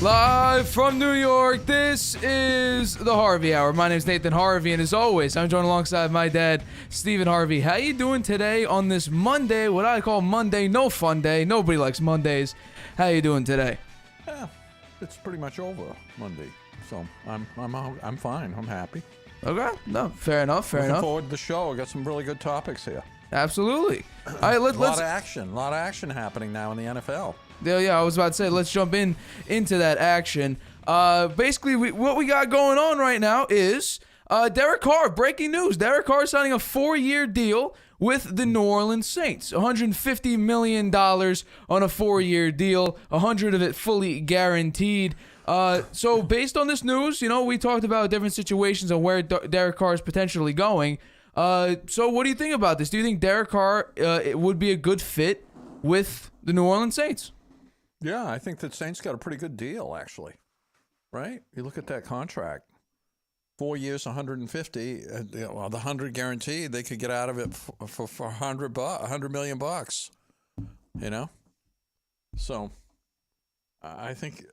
Live from New York, this is the Harvey Hour. My name is Nathan Harvey, and as always, I'm joined alongside my dad, Stephen Harvey. How you doing today on this Monday, what I call Monday no fun day? Nobody likes Mondays. How you doing today? Yeah, it's pretty much over Monday, so I'm fine. I'm happy. Okay, no, fair enough. Looking forward to the show. I got some really good topics here. Absolutely. All right, let's. A lot of action happening now in the NFL. Yeah, I was about to say, let's jump into that action. Basically, what we got going on right now is Derek Carr. Breaking news: Derek Carr signing a 4-year deal with the New Orleans Saints. $150 million on a 4-year deal. 100 of it fully guaranteed. So based on this news, we talked about different situations on where Derek Carr is potentially going. So what do you think about this? Do you think Derek Carr it would be a good fit with the New Orleans Saints? Yeah, I think that Saints got a pretty good deal, actually. Right? You look at that contract. 4 years, 150. The 100 guaranteed, they could get out of it for $100 million. So I think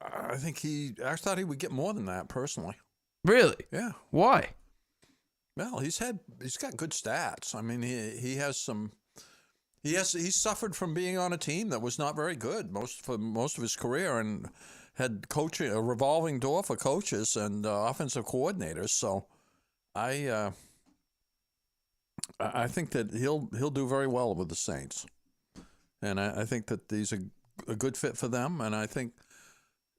I thought he would get more than that personally. Really? Yeah. Why? Well, he's got good stats. I mean, he's suffered from being on a team that was not very good for most of his career, and had a revolving door for coaches and offensive coordinators. So I think that he'll do very well with the Saints, and I think that he's a good fit for them, and I think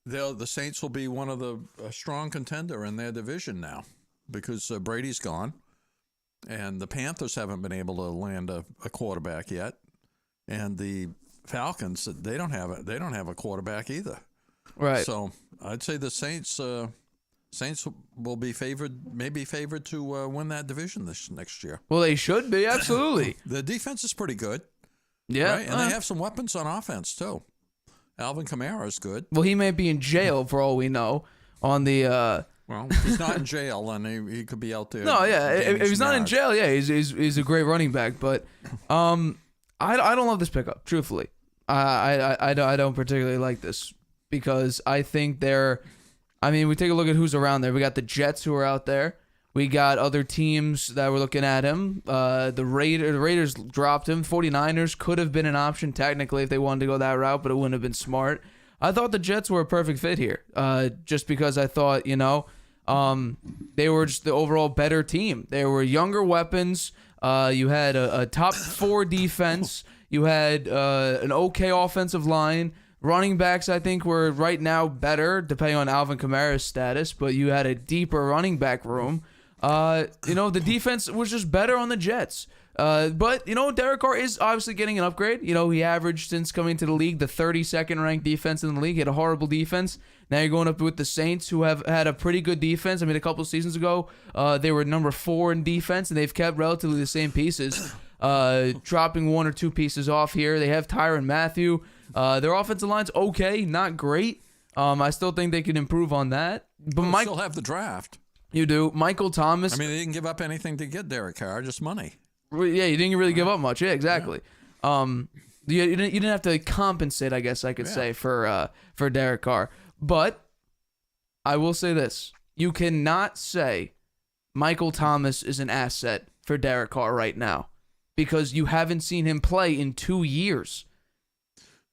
the Saints will be one of the strong contender in their division now, because Brady's gone, and the Panthers haven't been able to land a quarterback yet, and the Falcons, they don't have a quarterback either. Right. So I'd say the Saints will be maybe favored to win that division this next year. Well, they should be, absolutely. The defense is pretty good. Yeah, right? And they have some weapons on offense too. Alvin Kamara is good. Well, he may be in jail for all we know on the. Well, if he's not in jail, and he could be out there. No, yeah. If he's not in jail, yeah, he's a great running back. But I don't love this pickup, truthfully. I don't particularly like this, because I think we take a look at who's around there. We got the Jets who are out there. We got other teams that were looking at him. The Raiders dropped him. 49ers could have been an option technically if they wanted to go that route, but it wouldn't have been smart. I thought the Jets were a perfect fit here, just because I thought, they were just the overall better team. They were younger weapons. You had a top 4 defense. You had an okay offensive line. Running backs, I think, were right now better, depending on Alvin Kamara's status, but you had a deeper running back room. The defense was just better on the Jets. But Derek Carr is obviously getting an upgrade. He averaged, since coming to the league, the 32nd ranked defense in the league. He had a horrible defense. Now you're going up with the Saints, who have had a pretty good defense. I mean, a couple of seasons ago, they were number 4 in defense, and they've kept relatively the same pieces, dropping 1 or 2 pieces off here. They have Tyrann Mathieu. Their offensive line's okay, not great. I still think they can improve on that. But Mike still have the draft. You do. Michael Thomas. I mean, they didn't give up anything to get Derek Carr, just money. Yeah, you didn't really give up much. Yeah, exactly. Yeah. You didn't have to compensate, I guess I could say, for Derek Carr. But I will say this: you cannot say Michael Thomas is an asset for Derek Carr right now, because you haven't seen him play in 2 years.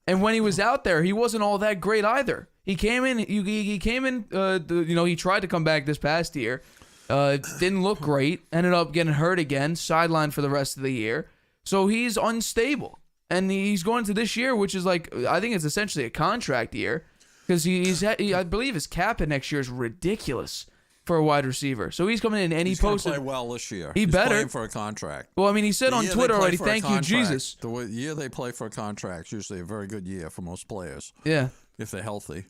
And when he was out there, he wasn't all that great either. He came in. He came in. He tried to come back this past year. Didn't look great. Ended up getting hurt again. Sidelined for the rest of the year. So he's unstable, and he's going to this year, which is I think it's essentially a contract year, because I believe his cap next year is ridiculous for a wide receiver. So he's coming in and he posted. Play well this year. He's better playing for a contract. Well, I mean, he said on Twitter already, "Thank you, Jesus." The year they play for a contract is usually a very good year for most players. Yeah, if they're healthy.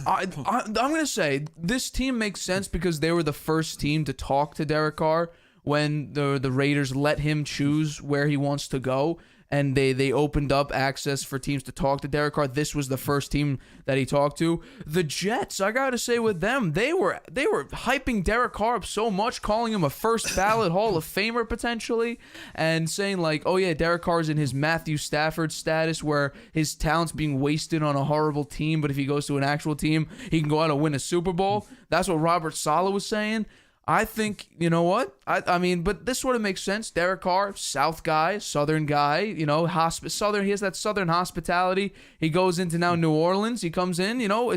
I'm going to say this team makes sense because they were the first team to talk to Derek Carr when the Raiders let him choose where he wants to go. and they opened up access for teams to talk to Derek Carr. This was the first team that he talked to. The Jets, I got to say with them, they were hyping Derek Carr up so much, calling him a first ballot Hall of Famer potentially, and saying like, oh yeah, Derek Carr's in his Matthew Stafford status where his talent's being wasted on a horrible team, but if he goes to an actual team, he can go out and win a Super Bowl. That's what Robert Saleh was saying. I think, you know what? I mean, but this sort of makes sense. Derek Carr, South guy, Southern guy, you know, Southern. He has that Southern hospitality. He goes into now New Orleans. He comes in, you know,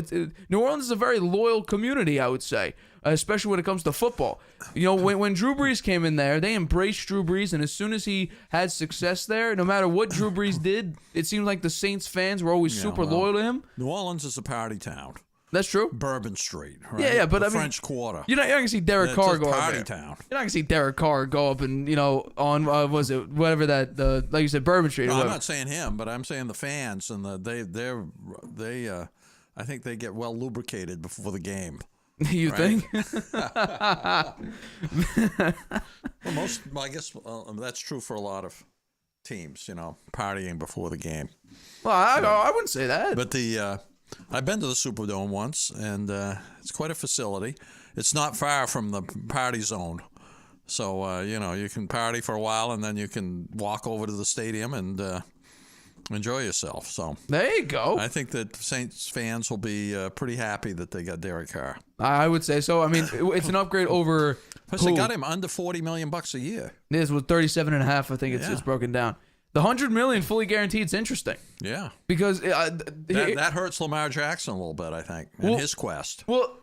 New Orleans is a very loyal community, I would say, especially when it comes to football. You know, when Drew Brees came in there, they embraced Drew Brees, and as soon as he had success there, no matter what Drew Brees did, it seemed like the Saints fans were always super loyal to him. New Orleans is a party town. That's true. Bourbon Street, right? Yeah, but the I mean, French Quarter. You're not gonna see Derek Carr go up party there. town. You're not gonna see Derek Carr go up and, you know, on was it whatever that like you said, Bourbon Street. Or No, I'm whatever. not saying him, but I'm saying the fans and they I think they get well lubricated before the game. You think? Well, I guess that's true for a lot of teams. You know, partying before the game. Well, I wouldn't say that. But I've been to the Superdome once, and it's quite a facility. It's not far from the party zone. So, you know, you can party for a while, and then you can walk over to the stadium and enjoy yourself. So there you go. I think that Saints fans will be pretty happy that they got Derek Carr. I would say so. I mean, it's an upgrade over. Plus, they got him under $40 million a year. This was 37.5. I think it's broken down. The $100 million fully guaranteed is interesting. Yeah, because that hurts Lamar Jackson a little bit, I think, in his quest. Well,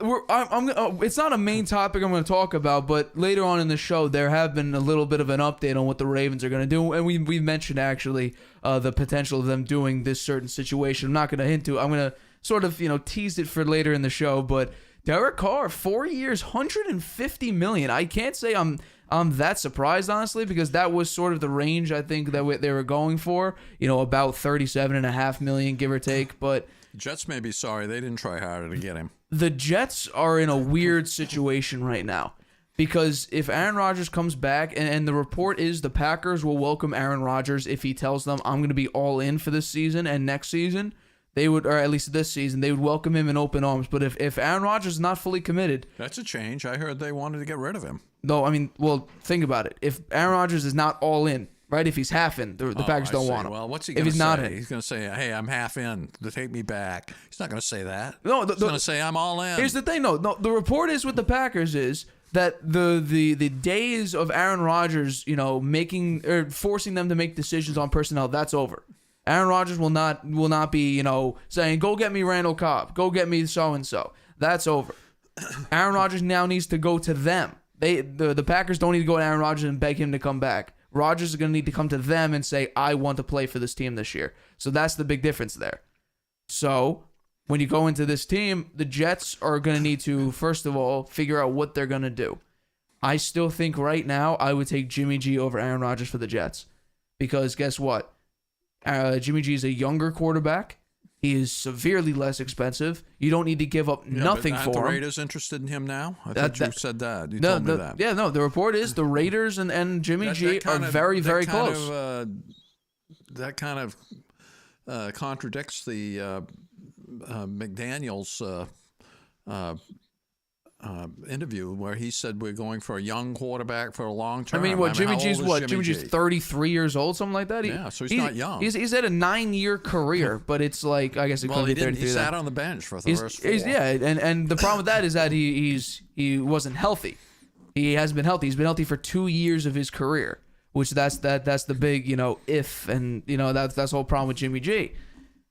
it's not a main topic I'm going to talk about, but later on in the show, there have been a little bit of an update on what the Ravens are going to do, and we mentioned actually the potential of them doing this certain situation. I'm not going to hint to. I'm going to sort of tease it for later in the show, but Derek Carr, 4 years, $150 million. I can't say I'm that surprised, honestly, because that was sort of the range I think that they were going for, about $37.5 million, give or take. But Jets may be sorry they didn't try harder to get him. The Jets are in a weird situation right now because if Aaron Rodgers comes back, and the report is the Packers will welcome Aaron Rodgers if he tells them, I'm going to be all in for this season and next season. They would, or at least this season, they would welcome him in open arms. But if Aaron Rodgers is not fully committed... That's a change. I heard they wanted to get rid of him. No, I mean, well, think about it. If Aaron Rodgers is not all in, right? If he's half in, the Packers don't want him. Well, what's he going to say? If he's not in. He's going to say, hey, I'm half in. Take me back. He's not going to say that. No, he's going to say, I'm all in. Here's the thing, no. The report is with the Packers is that the days of Aaron Rodgers, making or forcing them to make decisions on personnel, that's over. Aaron Rodgers will not be, saying, go get me Randall Cobb, go get me so-and-so. That's over. Aaron Rodgers now needs to go to them. The Packers don't need to go to Aaron Rodgers and beg him to come back. Rodgers is going to need to come to them and say, I want to play for this team this year. So that's the big difference there. So when you go into this team, the Jets are going to need to, first of all, figure out what they're going to do. I still think right now I would take Jimmy G over Aaron Rodgers for the Jets. Because guess what? Jimmy G is a younger quarterback. He is severely less expensive. You don't need to give up nothing for him. Are the Raiders interested in him now? I thought you said that. You told me that. Yeah, no, the report is the Raiders and Jimmy G are very, very close. That kind of contradicts the McDaniels interview where he said we're going for a young quarterback for a long term. I mean, what Jimmy G's what? Jimmy G's 33 years old, something like that. So he's not young. He's had a 9-year career, but it's like I guess it could be 33. He sat on the bench for the first 4. And the problem with that is that he wasn't healthy. He hasn't been healthy. He's been healthy for 2 years of his career, which that's the big if, and that's the whole problem with Jimmy G.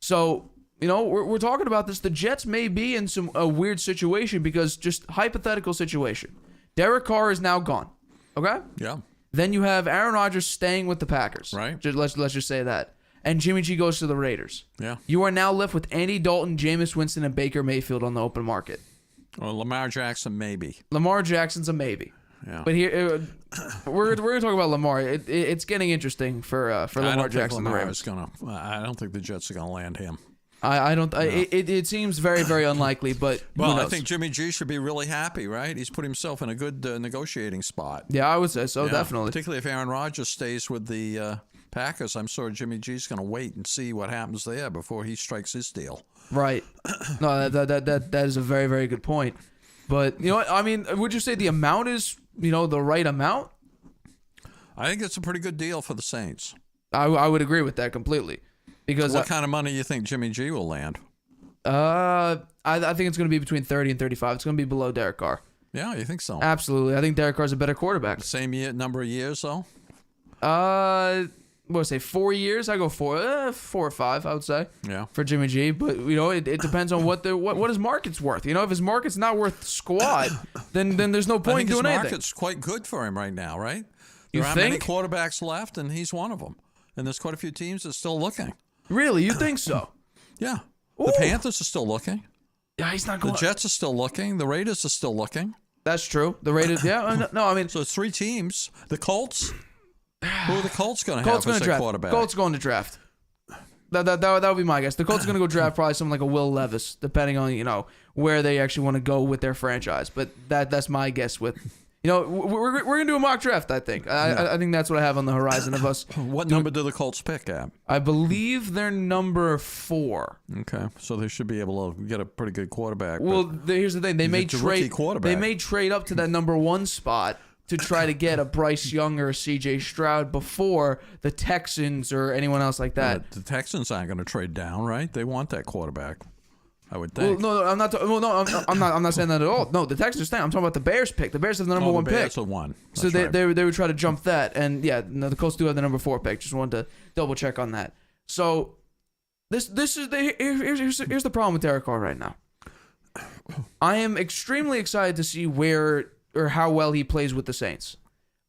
So. We're talking about this. The Jets may be in a weird situation because just hypothetical situation. Derek Carr is now gone. Okay? Yeah. Then you have Aaron Rodgers staying with the Packers. Right. Let's just say that. And Jimmy G goes to the Raiders. Yeah. You are now left with Andy Dalton, Jameis Winston, and Baker Mayfield on the open market. Well, Lamar Jackson, maybe. Lamar Jackson's a maybe. Yeah. But here we're going to talk about Lamar. It's getting interesting for Lamar Jackson. I don't think the Jets are going to land him. I don't. No. It seems very, very unlikely, but well, I think Jimmy G should be really happy, right? He's put himself in a good negotiating spot. Yeah, I would say so, definitely. Particularly if Aaron Rodgers stays with the Packers, I'm sure Jimmy G's going to wait and see what happens there before he strikes his deal. Right. No, that is a very, very good point. But, you know what? I mean, would you say the amount is, the right amount? I think it's a pretty good deal for the Saints. I would agree with that completely. Because what kind of money do you think Jimmy G will land? I think it's going to be between 30 and 35. It's going to be below Derek Carr. Yeah, you think so? Absolutely. I think Derek Carr's a better quarterback. Same number of years, though? What would I say, 4 years? I go 4 or 5, I would say. Yeah. For Jimmy G. But, it depends on what his market's worth. If his market's not worth squat, then there's no point in doing anything. His market's quite good for him right now, right? You there aren't think? many quarterbacks left, and he's one of them. And there's quite a few teams that are still looking. Really? You think so? Yeah. Ooh. The Panthers are still looking. Yeah, he's not going. The Jets are still looking. The Raiders are still looking. That's true. The Raiders, yeah. No, I mean. So it's 3 teams. The Colts. Who are the Colts going to have as their quarterback? Colts going to draft. That would be my guess. The Colts are going to go draft probably someone like a Will Levis, depending on where they actually want to go with their franchise. But that's my guess. With we're going to do a mock draft. I think. I think that's what I have on the horizon of us. What number do the Colts pick at? I believe they're number 4. Okay, so they should be able to get a pretty good quarterback. Well, here's the thing: they may trade. They may trade up to that number 1 spot to try to get a Bryce Young or a C.J. Stroud before the Texans or anyone else like that. Yeah, the Texans aren't going to trade down, right? They want that quarterback, I would think. Well, no, I'm not. I'm not saying that at all. No, the Texans are staying. I'm talking about the Bears pick. The Bears have the number 1 pick. The Bears are 1. So they would try to jump that, and yeah, no, the Colts do have the number 4 pick. Just wanted to double check on that. So here's the problem with Derek Carr right now. I am extremely excited to see where or how well he plays with the Saints,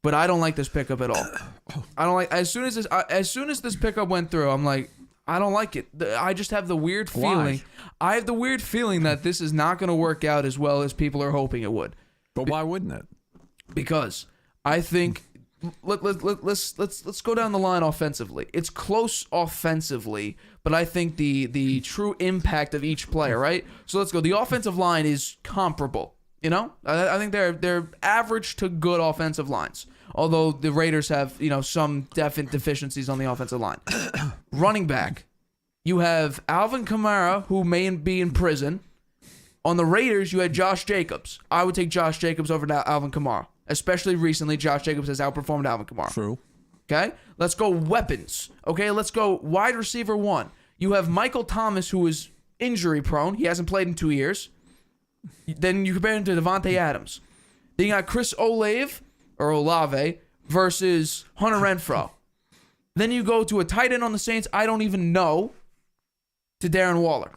but I don't like this pickup at all. I don't like as soon as this pickup went through, I'm like, I don't like it. I just have the weird feeling. Why? I have the weird feeling that this is not going to work out as well as people are hoping it would. But why wouldn't it? Because I think let's go down the line offensively. It's close offensively, but I think the true impact of each player, right? So let's go. The offensive line is comparable. I think they're average to good offensive lines. Although the Raiders have, some definite deficiencies on the offensive line. Running back, you have Alvin Kamara, who may be in prison. On the Raiders, you had Josh Jacobs. I would take Josh Jacobs over Alvin Kamara. Especially recently, Josh Jacobs has outperformed Alvin Kamara. True. Okay? Let's go weapons. Okay? Let's go wide receiver 1. You have Michael Thomas, who is injury prone. He hasn't played in 2 years. Then you compare him to Devontae Adams. Then you got Chris Olave versus Hunter Renfrow. Then you go to a tight end on the Saints I don't even know, to Darren Waller.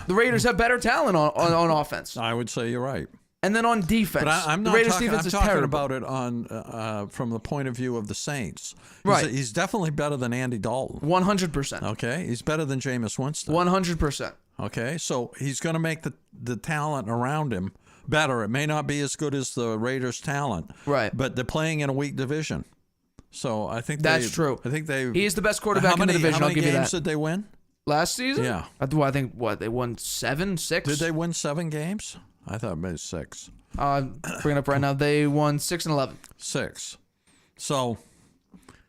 The Raiders have better talent on offense. I would say you're right. And then on defense, but I'm not the Raiders talking, defense I'm is talking terrible. about it on from the point of view of the Saints. Right. He's definitely better than Andy Dalton. 100%. Okay. He's better than Jameis Winston. 100%. Okay. So he's going to make the talent around him better. It may not be as good as the Raiders' talent. Right. But they're playing in a weak division. So I think that's true. I think he is the best quarterback in the division. I'll give you that. How many games did they win? Last season? Yeah. I think they won 7, 6. Did they win 7 games? I thought maybe 6. Bring it up right now. They won 6 and 11. 6. So.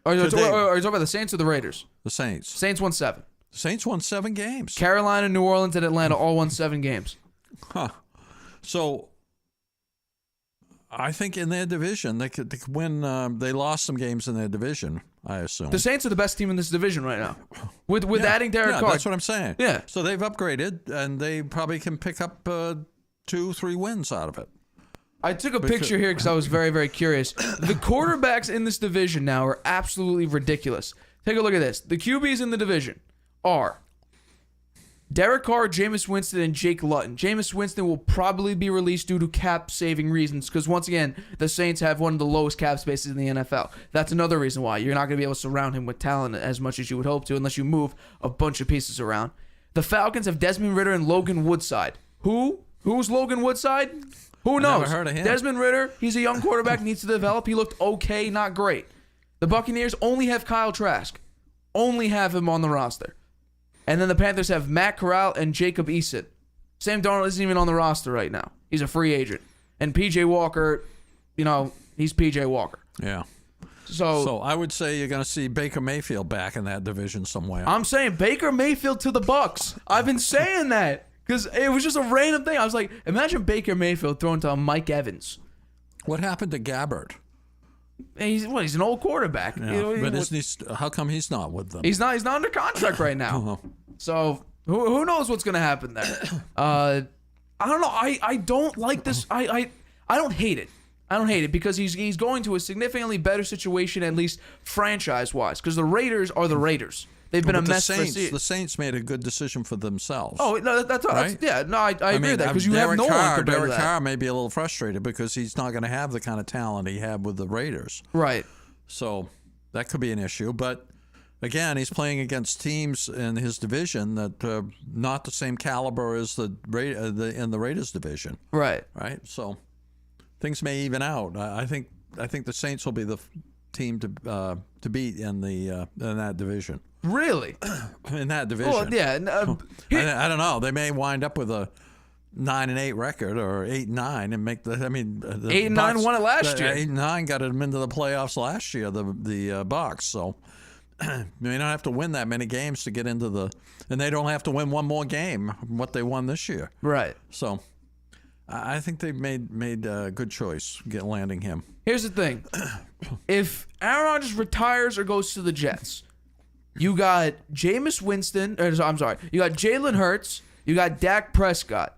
Are you talking about the Saints or the Raiders? The Saints. Saints won 7. The Saints won 7 games. Carolina, New Orleans, and Atlanta all won 7 games. Huh. So. I think in their division they could win. They lost some games in their division, I assume. The Saints are the best team in this division right now. With adding Derek Carr. That's what I'm saying. Yeah. So they've upgraded, and they probably can pick up 2-3 wins out of it. I took a picture here because I was very, very curious. The quarterbacks in this division now are absolutely ridiculous. Take a look at this. The QBs in the division are Derek Carr, Jameis Winston, and Jake Luton. Jameis Winston will probably be released due to cap-saving reasons because, once again, the Saints have one of the lowest cap spaces in the NFL. That's another reason why. You're not going to be able to surround him with talent as much as you would hope to unless you move a bunch of pieces around. The Falcons have Desmond Ridder and Logan Woodside. Who's Logan Woodside? Who knows? Never heard of him. Desmond Ridder, he's a young quarterback, needs to develop. He looked okay, not great. The Buccaneers only have Kyle Trask. Only have him on the roster. And then the Panthers have Matt Corral and Jacob Eason. Sam Darnold isn't even on the roster right now. He's a free agent. And P.J. Walker, he's P.J. Walker. Yeah. So I would say you're going to see Baker Mayfield back in that division somewhere. I'm saying Baker Mayfield to the Bucks. I've been saying that because it was just a random thing. I was like, imagine Baker Mayfield throwing to Mike Evans. What happened to Gabbert? He's an old quarterback. Yeah. But how come he's not with them? He's not under contract right now. So who knows what's going to happen there? I don't know. I don't like this. I don't hate it. I don't hate it because he's going to a significantly better situation, at least franchise-wise, because the Raiders are the Raiders. They've been a mess for seasons. The Saints made a good decision for themselves. Oh, no, that's yeah. No, I agree with that because you have no one compared to Derek that. Carr may be a little frustrated because he's not going to have the kind of talent he had with the Raiders. Right. So that could be an issue. But again, he's playing against teams in his division that not the same caliber as in the Raiders division. Right. Right. So things may even out. I think the Saints will be the team to beat in that division. Really? In that division. Well, yeah. I don't know. They may wind up with a 9-8 record or 8-9 and make the. I mean, the 8-9 won it last year. 8-9 got them into the playoffs last year. The Bucks. So they don't have to win that many games to get into the, and they don't have to win one more game what they won this year. Right. So I think they've made a good choice landing him. Here's the thing: if Aaron Rodgers retires or goes to the Jets, you got Jameis Winston. I'm sorry, you got Jalen Hurts. You got Dak Prescott.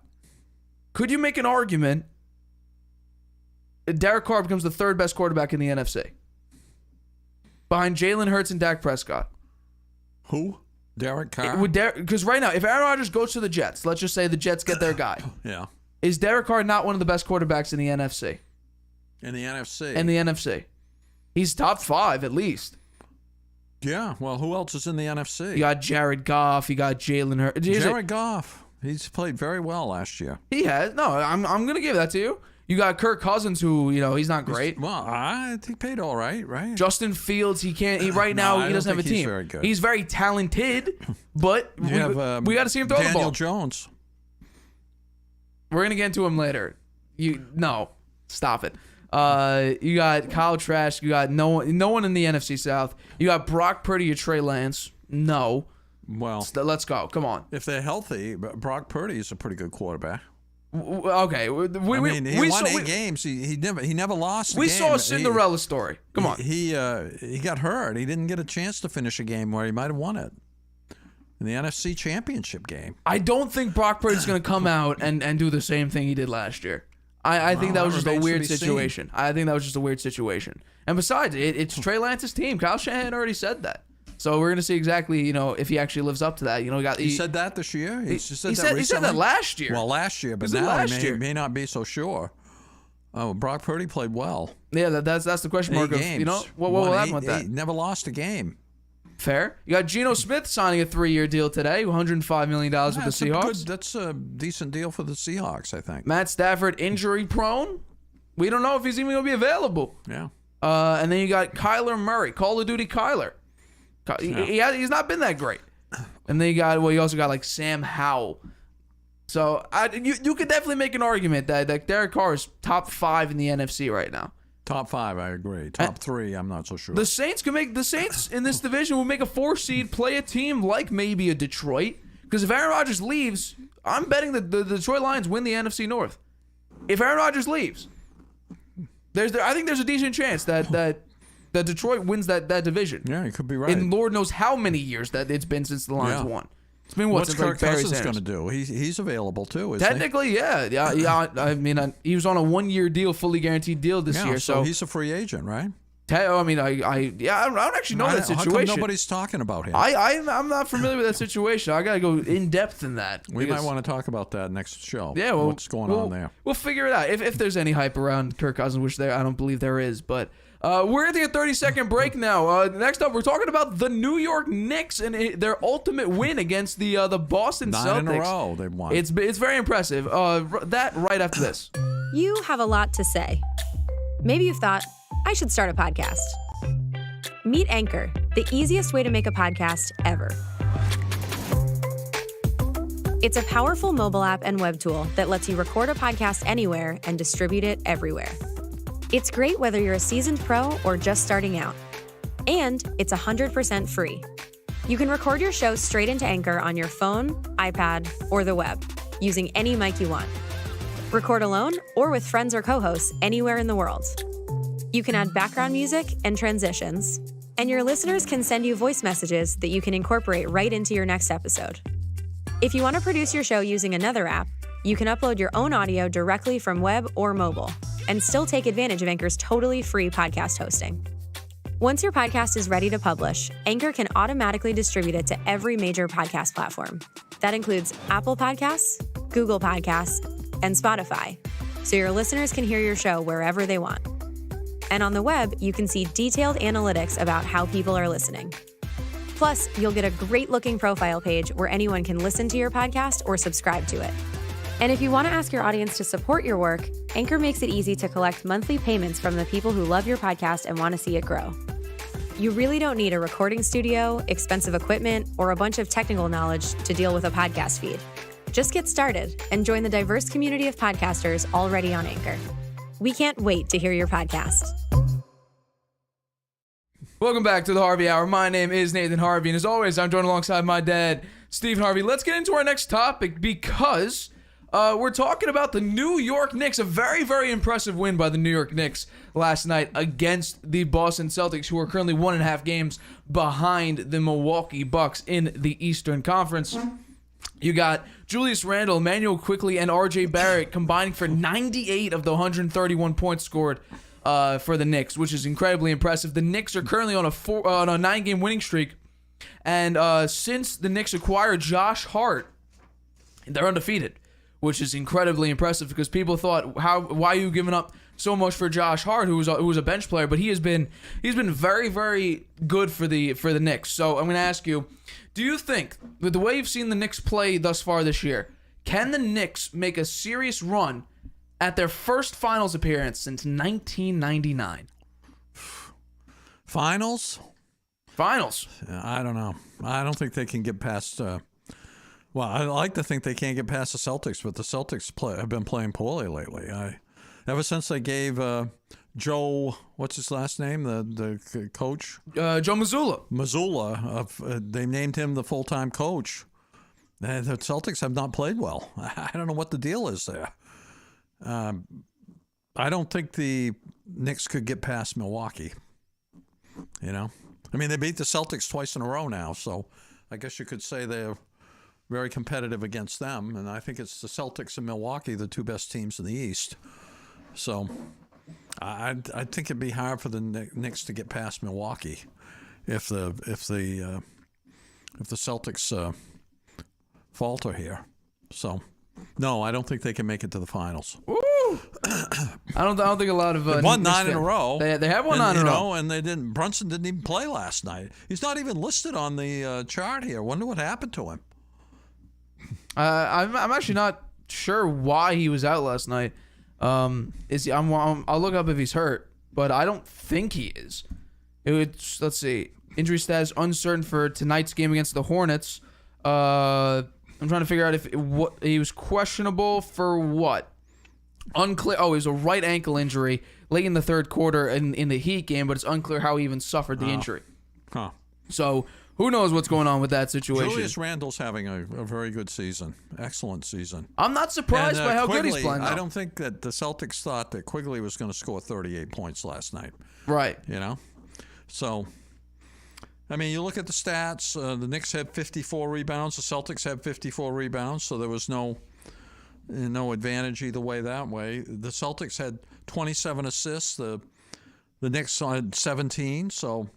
Could you make an argument that Derek Carr becomes the third best quarterback in the NFC behind Jalen Hurts and Dak Prescott? Who? Derek Carr? Because right now, if Aaron Rodgers goes to the Jets, let's just say the Jets get their guy. Yeah. Is Derek Carr not one of the best quarterbacks in the NFC? In the NFC? In the NFC. He's top 5 at least. Yeah. Well, who else is in the NFC? You got Jared Goff. You got Jalen Hurts. Jared Goff. He's played very well last year. He has. No, I'm going to give that to you. You got Kirk Cousins, who, he's not great. Well, he played all right, right? Justin Fields, right now he doesn't have a team. He's very good. He's very talented, but we got to see him throw the ball. Daniel Jones. We're going to get into him later. No, stop it. You got Kyle Trask. You got no one in the NFC South. You got Brock Purdy or Trey Lance. No. Well, let's go. Come on. If they're healthy, Brock Purdy is a pretty good quarterback. Okay. He won 8 games. He never lost a game. We saw a Cinderella story. Come on. He got hurt. He didn't get a chance to finish a game where he might have won it. In the NFC Championship game. I don't think Brock Purdy's going to come out and do the same thing he did last year. I think that was just a weird situation. I think that was just a weird situation. And besides, it's Trey Lance's team. Kyle Shanahan already said that. So we're going to see exactly, if he actually lives up to that. He said that this year? He said that last year. Well, last year, but now he may not be so sure. Oh, Brock Purdy played well. Yeah, that's the question mark. 8 games. What will happen with that? Never lost a game. Fair. You got Geno Smith signing a 3-year deal today, $105 million with the Seahawks. That's a decent deal for the Seahawks, I think. Matt Stafford injury prone. We don't know if he's even going to be available. Yeah. And then you got Kyler Murray, Call of Duty Kyler. He's not been that great. And then you also got like Sam Howell. So you could definitely make an argument that Derek Carr is top 5 in the NFC right now. Top 5, I agree. Top 3, I'm not so sure. The Saints in this division will make a 4 seed, play a team like maybe a Detroit. Because if Aaron Rodgers leaves, I'm betting that the Detroit Lions win the NFC North. If Aaron Rodgers leaves, I think there's a decent chance that Detroit wins that division. Yeah, you could be right. And Lord knows how many years that it's been since the Lions won. It's been what's Kirk Cousins going to do? He's available too, isn't Technically, yeah. I mean, he was on a 1-year deal, fully guaranteed deal this year. So he's a free agent, right? I mean, I don't actually know that situation. How come nobody's talking about him? I'm not familiar with that situation. I got to go in depth in that. We might want to talk about that next show. Yeah, well, what's going on there? We'll figure it out. If there's any hype around Kirk Cousins, which I don't believe there is, but. We're at the 30-second break now. Next up, we're talking about the New York Knicks and their ultimate win against the Boston Celtics. 9 in a row they've won. It's very impressive. That right after this. You have a lot to say. Maybe you've thought, I should start a podcast. Meet Anchor, the easiest way to make a podcast ever. It's a powerful mobile app and web tool that lets you record a podcast anywhere and distribute it everywhere. It's great whether you're a seasoned pro or just starting out. And it's 100% free. You can record your show straight into Anchor on your phone, iPad, or the web, using any mic you want. Record alone or with friends or co-hosts anywhere in the world. You can add background music and transitions, and your listeners can send you voice messages that you can incorporate right into your next episode. If you want to produce your show using another app, you can upload your own audio directly from web or mobile and still take advantage of Anchor's totally free podcast hosting. Once your podcast is ready to publish, Anchor can automatically distribute it to every major podcast platform. That includes Apple Podcasts, Google Podcasts, and Spotify, so your listeners can hear your show wherever they want. And on the web, you can see detailed analytics about how people are listening. Plus, you'll get a great-looking profile page where anyone can listen to your podcast or subscribe to it. And if you want to ask your audience to support your work, Anchor makes it easy to collect monthly payments from the people who love your podcast and want to see it grow. You really don't need a recording studio, expensive equipment, or a bunch of technical knowledge to deal with a podcast feed. Just get started and join the diverse community of podcasters already on Anchor. We can't wait to hear your podcast. Welcome back to the Harvey Hour. My name is Nathan Harvey, and as always, I'm joined alongside my dad, Stephen Harvey. Let's get into our next topic because we're talking about the New York Knicks. A very, very impressive win by the New York Knicks last night against the Boston Celtics, who are currently 1.5 games behind the Milwaukee Bucks in the Eastern Conference. You got Julius Randle, Emmanuel Quickley, and R.J. Barrett combining for 98 of the 131 points scored for the Knicks, which is incredibly impressive. The Knicks are currently on a 9-game winning streak, and since the Knicks acquired Josh Hart, they're undefeated, which is incredibly impressive because people thought, why are you giving up so much for Josh Hart, who was a bench player? But he's been very, very good for the Knicks. So I'm going to ask you, do you think, with the way you've seen the Knicks play thus far this year, can the Knicks make a serious run at their first finals appearance since 1999? Finals? I don't know. I don't think they can get past... Well, I like to think they can't get past the Celtics, but the Celtics have been playing poorly lately. Ever since they gave Joe, what's his last name, the coach? Joe Mazzulla. They named him the full-time coach. The Celtics have not played well. I don't know what the deal is there. I don't think the Knicks could get past Milwaukee. You know? I mean, they beat the Celtics twice in a row now, so I guess you could say they're very competitive against them, and I think it's the Celtics and Milwaukee, the two best teams in the East. So I think it'd be hard for the Knicks to get past Milwaukee if the Celtics falter here. So no, I don't think they can make it to the finals. Woo! I don't think a lot of they won 9 in a row. They have won 9 in a row, and Brunson didn't even play last night. He's not even listed on the chart here. Wonder what happened to him. I'm actually not sure why he was out last night. I'll look up if he's hurt, but I don't think he is. Let's see, injury status uncertain for tonight's game against the Hornets. I'm trying to figure out if he was questionable for what. Unclear. Oh, it was a right ankle injury late in the third quarter in the Heat game, but it's unclear how he even suffered the injury. Huh. So who knows what's going on with that situation? Julius Randle's having a very good season. Excellent season. I'm not surprised by how good he's playing, though. I don't think that the Celtics thought that Quigley was going to score 38 points last night. Right. You know? So, I mean, you look at the stats. The Knicks had 54 rebounds. The Celtics had 54 rebounds, so there was no advantage either way that way. The Celtics had 27 assists. The Knicks had 17, so...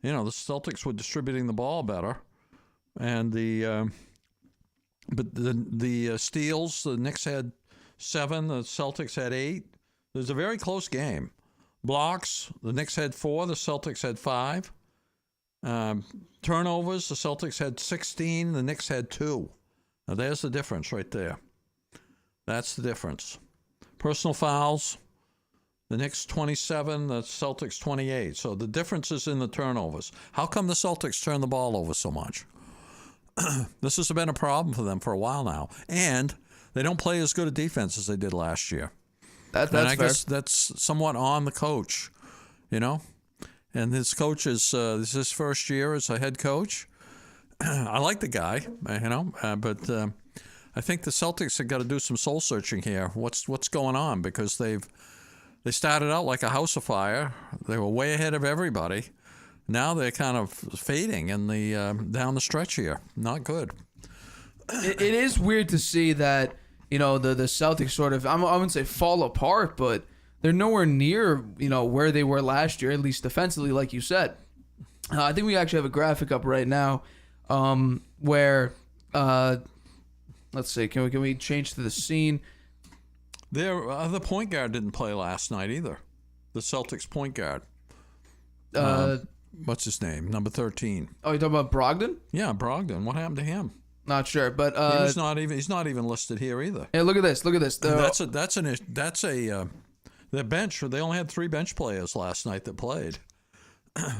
You know, the Celtics were distributing the ball better, and the steals, the Knicks had 7, the Celtics had 8. It was a very close game. Blocks, the Knicks had 4, the Celtics had 5. Turnovers, the Celtics had 16, the Knicks had 2. Now there's the difference right there. That's the difference. Personal fouls. The Knicks 27, the Celtics 28. So the difference is in the turnovers. How come the Celtics turn the ball over so much? This has been a problem for them for a while now. And they don't play as good a defense as they did last year. That's and I fair. guess that's somewhat on the coach, you know. And his coach is this is his first year as a head coach. I like the guy, you know, but I think the Celtics have got to do some soul searching here. What's going on? Because they started out like a house of fire. They were way ahead of everybody. Now they're kind of fading in the down the stretch here. Not good. It is weird to see that, you know, the Celtics sort of, I wouldn't say fall apart, but they're nowhere near, you know, where they were last year, at least defensively, like you said. I think we actually have a graphic up right now where, let's see, can we change to the scene? Their other point guard didn't play last night either. The Celtics point guard. What's his name? Number 13. Oh, you're talking about Brogdon? Yeah, Brogdon. What happened to him? Not sure, but He's not even listed here either. Hey, look at this. The bench. They only had 3 bench players last night that played.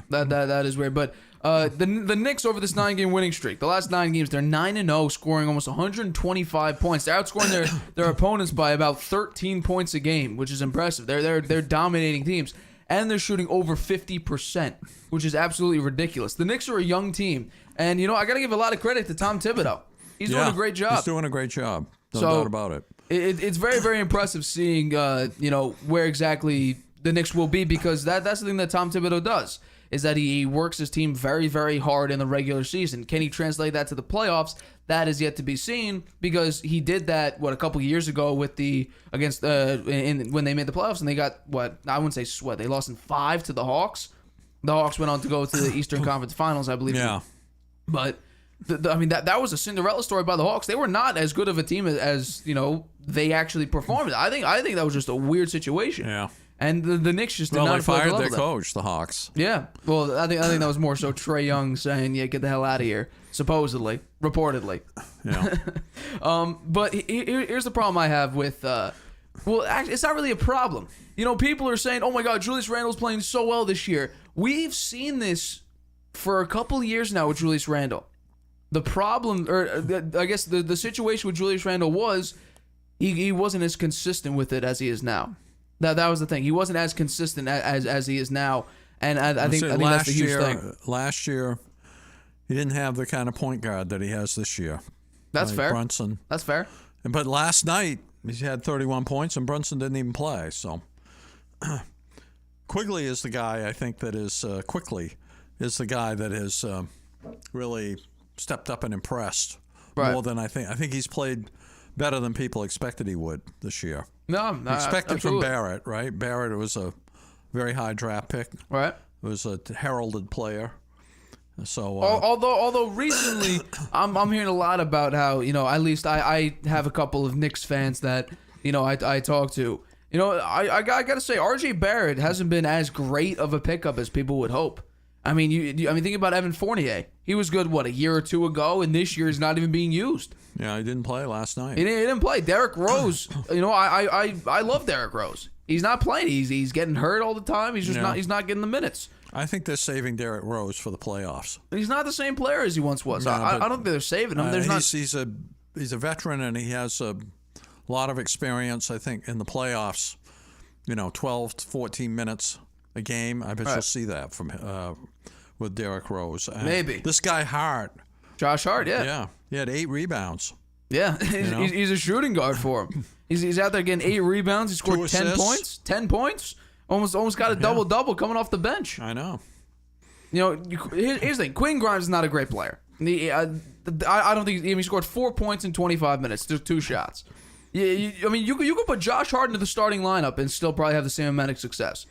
That is weird. But the Knicks over this 9-game winning streak, the last 9 games, they're 9-0, scoring almost 125 points. They're outscoring their opponents by about 13 points a game, which is impressive. They're dominating teams, and they're shooting over 50%, which is absolutely ridiculous. The Knicks are a young team, and you know I got to give a lot of credit to Tom Thibodeau. He's doing a great job. He's doing a great job. No doubt about it. It's very, very impressive seeing, you know, where exactly the Knicks will be, because that's the thing that Tom Thibodeau does, is that he works his team very, very hard in the regular season. Can he translate that to the playoffs? That is yet to be seen, because he did that, a couple years ago with when they made the playoffs, and they got, I wouldn't say sweat. They lost in 5 to the Hawks. The Hawks went on to go to the Eastern Conference Finals, I believe. Yeah. But I mean, that was a Cinderella story by the Hawks. They were not as good of a team as you know they actually performed. I think that was just a weird situation. Yeah. And the Knicks just did not they fired their them. coach, the Hawks. Yeah. Well, I think that was more so Trae Young saying, "Yeah, get the hell out of here." Supposedly, reportedly. Yeah. But here's the problem I have with. Well, actually, it's not really a problem. You know, people are saying, "Oh my God, Julius Randle's playing so well this year." We've seen this for a couple years now with Julius Randle. The problem, or I guess the situation with Julius Randle was he wasn't as consistent with it as he is now. That was the thing. He wasn't as consistent as he is now, and I think that's the huge thing. Last year, he didn't have the kind of point guard that he has this year. That's fair. Brunson. That's fair. But last night, he had 31 points, and Brunson didn't even play. So Quigley is the guy, I think, that is the guy that has really stepped up and impressed more than I think. I think he's played better than people expected he would this year. No, expected absolutely. from Barrett, right? Barrett was a very high draft pick. Right. It was a heralded player. So although recently I'm hearing a lot about how, you know, at least I have a couple of Knicks fans that, you know, I talk to. You know, I got to say, RJ Barrett hasn't been as great of a pickup as people would hope. I mean, think about Evan Fournier. He was good, a year or two ago, and this year he's not even being used. Yeah, he didn't play last night. He didn't play. Derrick Rose, you know, I love Derrick Rose. He's not playing. He's getting hurt all the time. He's just not getting the minutes. I think they're saving Derrick Rose for the playoffs. He's not the same player as he once was. I don't think they're saving him. He's a veteran, and he has a lot of experience, I think, in the playoffs. You know, 12 to 14 minutes a game. I bet you'll see that from with Derrick Rose. Maybe. This guy Hart. Josh Hart, yeah. Yeah, he had 8 rebounds. Yeah, he's a shooting guard for him. He's out there getting 8 rebounds. He scored 10 points. 10 points. Almost got a double-double coming off the bench. I know. You know, here's the thing. Quinn Grimes is not a great player. I don't think he scored 4 points in 25 minutes. There's 2 shots. I mean, you could put Josh Hart into the starting lineup and still probably have the same amount of success.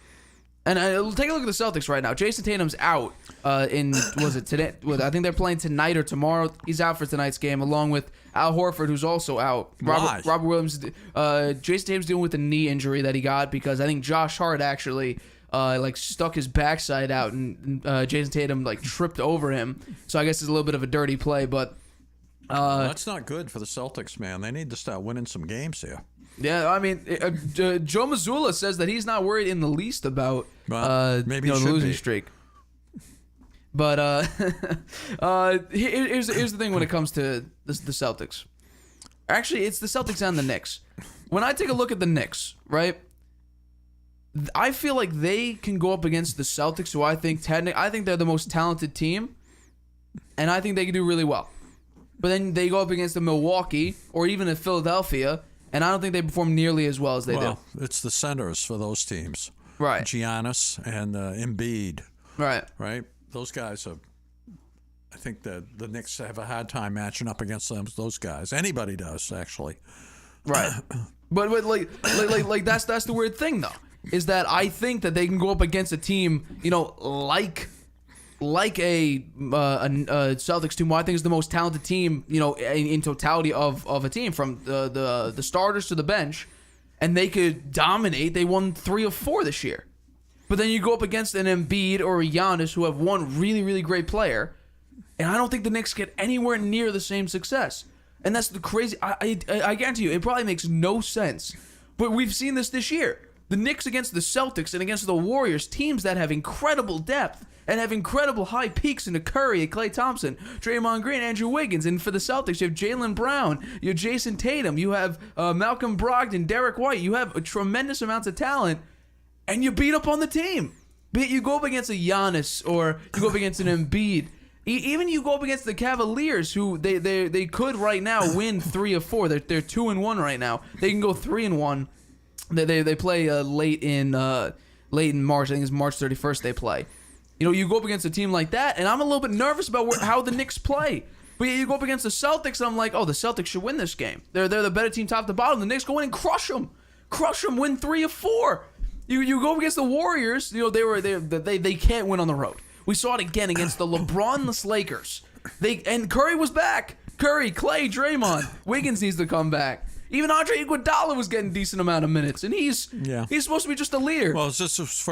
And take a look at the Celtics right now. Jason Tatum's out was it today? I think they're playing tonight or tomorrow. He's out for tonight's game, along with Al Horford, who's also out. Robert Williams. Jason Tatum's dealing with a knee injury that he got because I think Josh Hart actually stuck his backside out, and Jason Tatum tripped over him. So I guess it's a little bit of a dirty play, but that's not good for the Celtics, man. They need to start winning some games here. Yeah, I mean, Joe Mazzulla says that he's not worried in the least about maybe the losing streak. But here's the thing when it comes to the Celtics. Actually, it's the Celtics and the Knicks. When I take a look at the Knicks, right, I feel like they can go up against the Celtics, who I think they're the most talented team, and I think they can do really well. But then they go up against the Milwaukee or even the Philadelphia, and I don't think they perform nearly as well as they do. It's the centers for those teams. Right. Giannis and Embiid. Right. Right? Those guys are... I think that the Knicks have a hard time matching up against those guys. Anybody does, actually. Right. But like that's the weird thing, though, is that I think that they can go up against a team, like a Celtics team, who I think is the most talented team, in totality of a team, from the starters to the bench, and they could dominate. They won 3 of 4 this year. But then you go up against an Embiid or a Giannis, who have one really, really great player, and I don't think the Knicks get anywhere near the same success. And that's the crazy... I guarantee you, it probably makes no sense. But we've seen this year. The Knicks against the Celtics and against the Warriors, teams that have incredible depth and have incredible high peaks into Curry, Klay Thompson, Draymond Green, Andrew Wiggins. And for the Celtics, you have Jaylen Brown, you have Jason Tatum, you have Malcolm Brogdon, Derek White. You have a tremendous amounts of talent, and you beat up on the team. You go up against a Giannis, or you go up against an Embiid. Even you go up against the Cavaliers, who they could right now win 3 of 4. They're 2-1 right now. They can go 3-1. They play late in March. I think it's March 31st they play. You go up against a team like that, and I'm a little bit nervous about how the Knicks play. But you go up against the Celtics, and I'm like, the Celtics should win this game. They're the better team top to bottom. The Knicks go in and crush them, win 3 of 4. You go up against the Warriors. They can't win on the road. We saw it again against the LeBron-less Lakers. And Curry was back. Curry, Klay, Draymond. Wiggins needs to come back. Even Andre Iguodala was getting a decent amount of minutes, and he's supposed to be just a leader. Well, it's just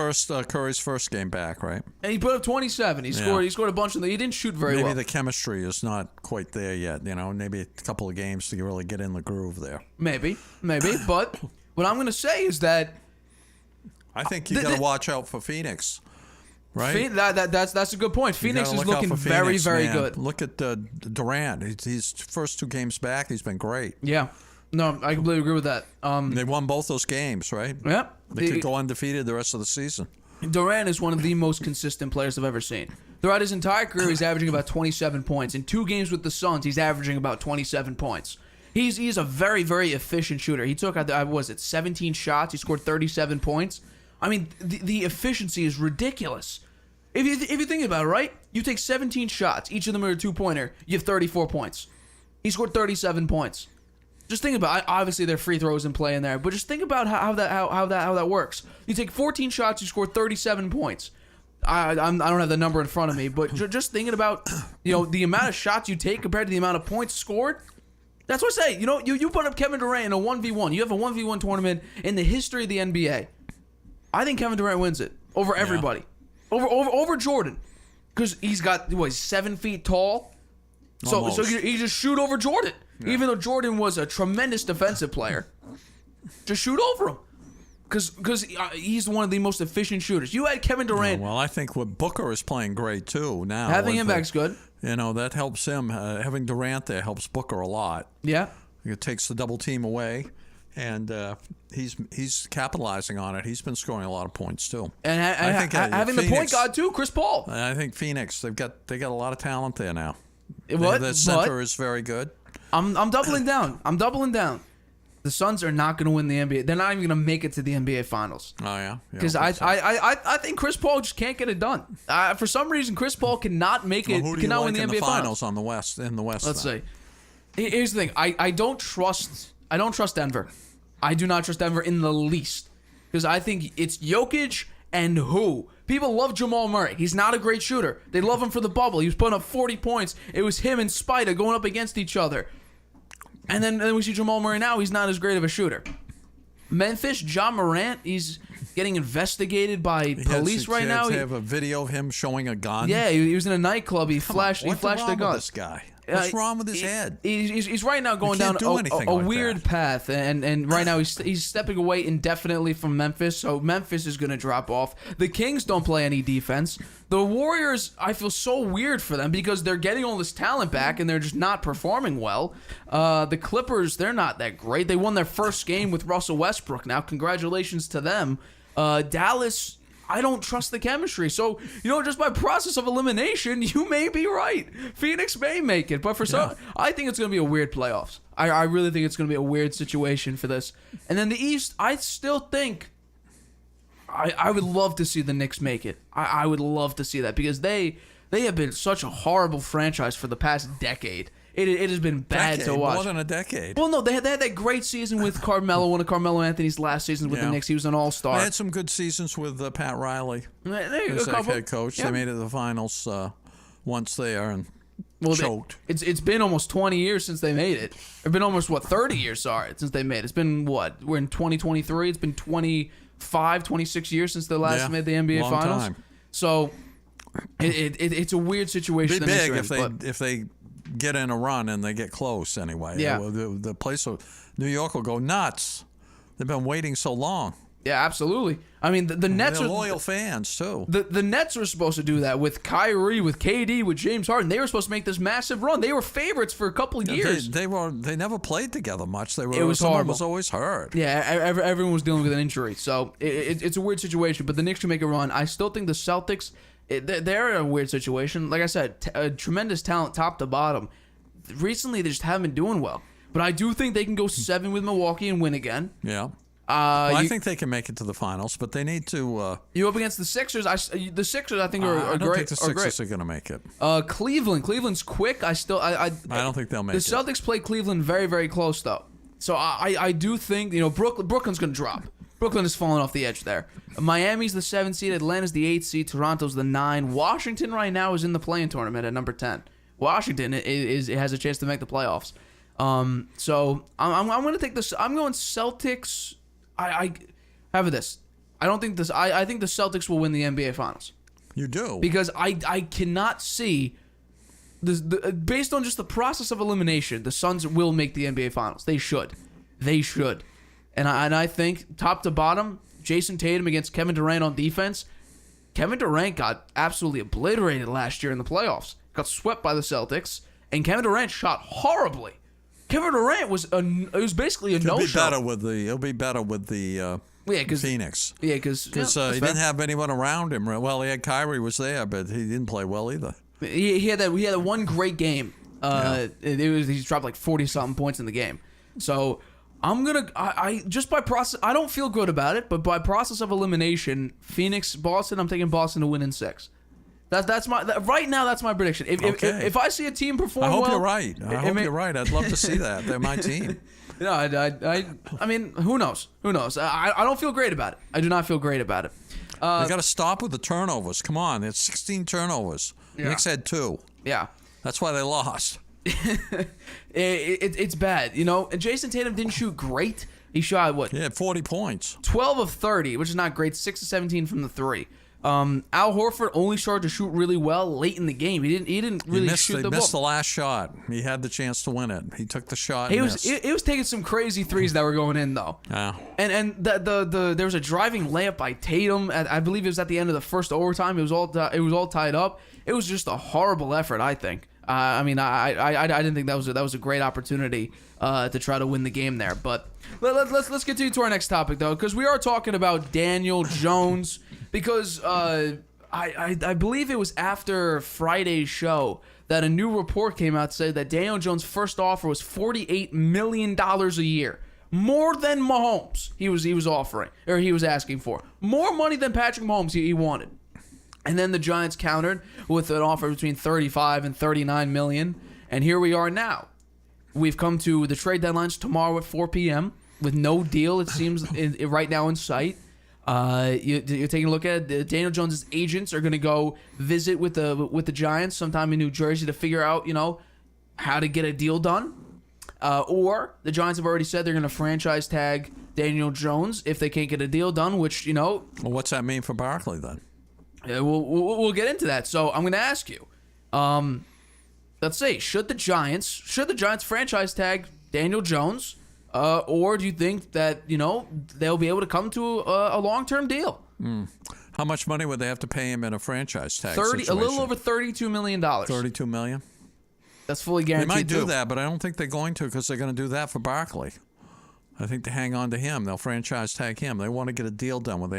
Curry's first game back, right? And he put up 27. He scored a bunch of them. He didn't shoot very well. Maybe the chemistry is not quite there yet. Maybe a couple of games to really get in the groove there. Maybe. But what I'm going to say is that I think you got to watch out for Phoenix. Right, that's a good point. Phoenix is looking very, very good. Look at Durant. He's first 2 games back. He's been great. Yeah, no, I completely agree with that. They won both those games, right? Yeah, they could go undefeated the rest of the season. Durant is one of the most consistent players I've ever seen. Throughout his entire career, he's averaging about 27 points. In 2 games with the Suns, he's averaging about 27 points. He's a very, very efficient shooter. He took 17 shots. He scored 37 points. I mean, the efficiency is ridiculous. If you think about it, right? You take 17 shots, each of them are a 2-pointer. You have 34 points. He scored 37 points. Just think about it. Obviously, there are free throws in play in there, but just think about how that works. You take 14 shots, you score 37 points. I don't have the number in front of me, but just thinking about the amount of shots you take compared to the amount of points scored. That's what I say. You put up Kevin Durant in a 1v1. You have a 1v1 tournament in the history of the NBA. I think Kevin Durant wins it over everybody, over Jordan, because he's 7 feet tall, so he just shoot over Jordan, even though Jordan was a tremendous defensive player. Just shoot over him, because he's one of the most efficient shooters. You had Kevin Durant. Well, I think what Booker is playing great too now. Having him back's good. That helps him. Having Durant there helps Booker a lot. Yeah, it takes the double team away. And he's capitalizing on it. He's been scoring a lot of points too. And I think having Phoenix, the point guard too, Chris Paul. I think Phoenix, they got a lot of talent there now. The center is very good. I'm doubling down. The Suns are not going to win the NBA. They're not even going to make it to the NBA Finals. Oh yeah, because I think Chris Paul just can't get it done. For some reason, Chris Paul cannot make it. Who do cannot you win like the NBA Finals Finals on the West. In the West, let's see. Here's the thing. I don't trust Denver. I do not trust Denver in the least, because I think it's Jokic and who. People love Jamal Murray. He's not a great shooter. They love him for the bubble. He was putting up 40 points. It was him and Spider going up against each other. And then we see Jamal Murray now. He's not as great of a shooter. Memphis, John Morant, he's getting investigated by police right now. They have a video of him showing a gun. Yeah, he was in a nightclub. He flashed a gun. With this guy? What's wrong with his head? He's right now going down a weird path, and right now he's stepping away indefinitely from Memphis, so Memphis is going to drop off. The Kings don't play any defense. The Warriors, I feel so weird for them because they're getting all this talent back, and they're just not performing well. The Clippers, they're not that great. They won their first game with Russell Westbrook. Now, congratulations to them. Dallas, I don't trust the chemistry. So, just by process of elimination, you may be right. Phoenix may make it. But for some, I think it's going to be a weird playoffs. I really think it's going to be a weird situation for this. And then the East, I still think I would love to see the Knicks make it. I would love to see that because they have been such a horrible franchise for the past decade. It has been bad to watch. More than a decade. Well, no, they had that great season with Carmelo, one of Carmelo Anthony's last seasons with the Knicks. He was an all-star. They had some good seasons with Pat Riley as head coach. Yeah. They made it to the finals once there and choked. It's been almost 20 years since they made it. It's been almost, 30 years, since they made it. It's been, we're in 2023. It's been 26 years since they last made the NBA long Finals. Time. So it's a weird situation. It'd be big if they get in a run and they get close anyway. Yeah. The place, New York will go nuts. They've been waiting so long. Yeah, absolutely. I mean, the Nets They're are loyal fans too. The Nets were supposed to do that with Kyrie, with KD, with James Harden. They were supposed to make this massive run. They were favorites for a couple of years. They never played together much. It was someone horrible. was always hurt. Yeah, everyone was dealing with an injury, so it's a weird situation. But the Knicks can make a run. I still think the Celtics, they're in a weird situation. Like I said, tremendous talent top to bottom. Recently, they just haven't been doing well. But I do think they can go 7 with Milwaukee and win again. Yeah. I think they can make it to the finals, but they need to. You up against the Sixers? The Sixers, I think, are I don't great. think the Sixers are going to make it. Cleveland's quick. I don't think they'll make it. The Celtics play Cleveland very, very close, though. So I do think Brooklyn's going to drop. Brooklyn is falling off the edge there. Miami's the 7th seed. Atlanta's the 8th seed. Toronto's the 9. Washington right now is in the play-in tournament at number 10. Washington has a chance to make the playoffs. So I'm going to take this. I'm going Celtics. I have this. I don't think this. I think the Celtics will win the NBA Finals. You do? Because I cannot see this, based on just the process of elimination, the Suns will make the NBA Finals. They should. And I think top to bottom, Jason Tatum against Kevin Durant on defense. Kevin Durant got absolutely obliterated last year in the playoffs. Got swept by the Celtics, and Kevin Durant shot horribly. Kevin Durant was basically a no-show. It'll be better with the Phoenix. Yeah, because he didn't have anyone around him. Well, he had Kyrie was there, but he didn't play well either. He had that one great game. He dropped like 40-something points in the game. So I just by process, I don't feel good about it, but by process of elimination, Phoenix, Boston, I'm taking Boston to win in 6. That's my right now. That's my prediction. If I see a team perform well, I hope you're right. I'd love to see that. They're my team. No, I mean, who knows? I don't feel great about it. I do not feel great about it. They got to stop with the turnovers. Come on, it's 16 turnovers. Yeah. Knicks had 2. Yeah, that's why they lost. It's bad, And Jason Tatum didn't shoot great. He shot what? Yeah, 40 points. 12 of 30, which is not great. 6 of 17 from the 3. Al Horford only started to shoot really well late in the game. He didn't really shoot the ball. He missed the last shot. He had the chance to win it. He took the shot. He was taking some crazy threes that were going in though. Yeah. And there was a driving layup by Tatum. I believe it was at the end of the first overtime. It was all tied up. It was just a horrible effort, I think. I didn't think that was a great opportunity to try to win the game there. But let's get to our next topic though, because we are talking about Daniel Jones. Because I believe it was after Friday's show that a new report came out to say that Daniel Jones' first offer was $48 million a year. More than Mahomes he was offering, or he was asking for. More money than Patrick Mahomes he wanted. And then the Giants countered with an offer between $35 and $39 million. And here we are now. We've come to the trade deadlines tomorrow at 4 p.m. with no deal, it seems, right now in sight. You're taking a look at it. Daniel Jones' agents are going to go visit with the Giants sometime in New Jersey to figure out, how to get a deal done. Or the Giants have already said they're going to franchise tag Daniel Jones if they can't get a deal done, which, Well, what's that mean for Barkley then? We'll get into that. So I'm going to ask you, let's say, should the Giants franchise tag Daniel Jones? Or do you think that, they'll be able to come to a long-term deal? How much money would they have to pay him in a franchise tag A situation? little over $32 million. $32 million? That's fully guaranteed. They might do that, but I don't think they're going to because they're going to do that for Barkley. I think they hang on to him. They'll franchise tag him. They want to get a deal done with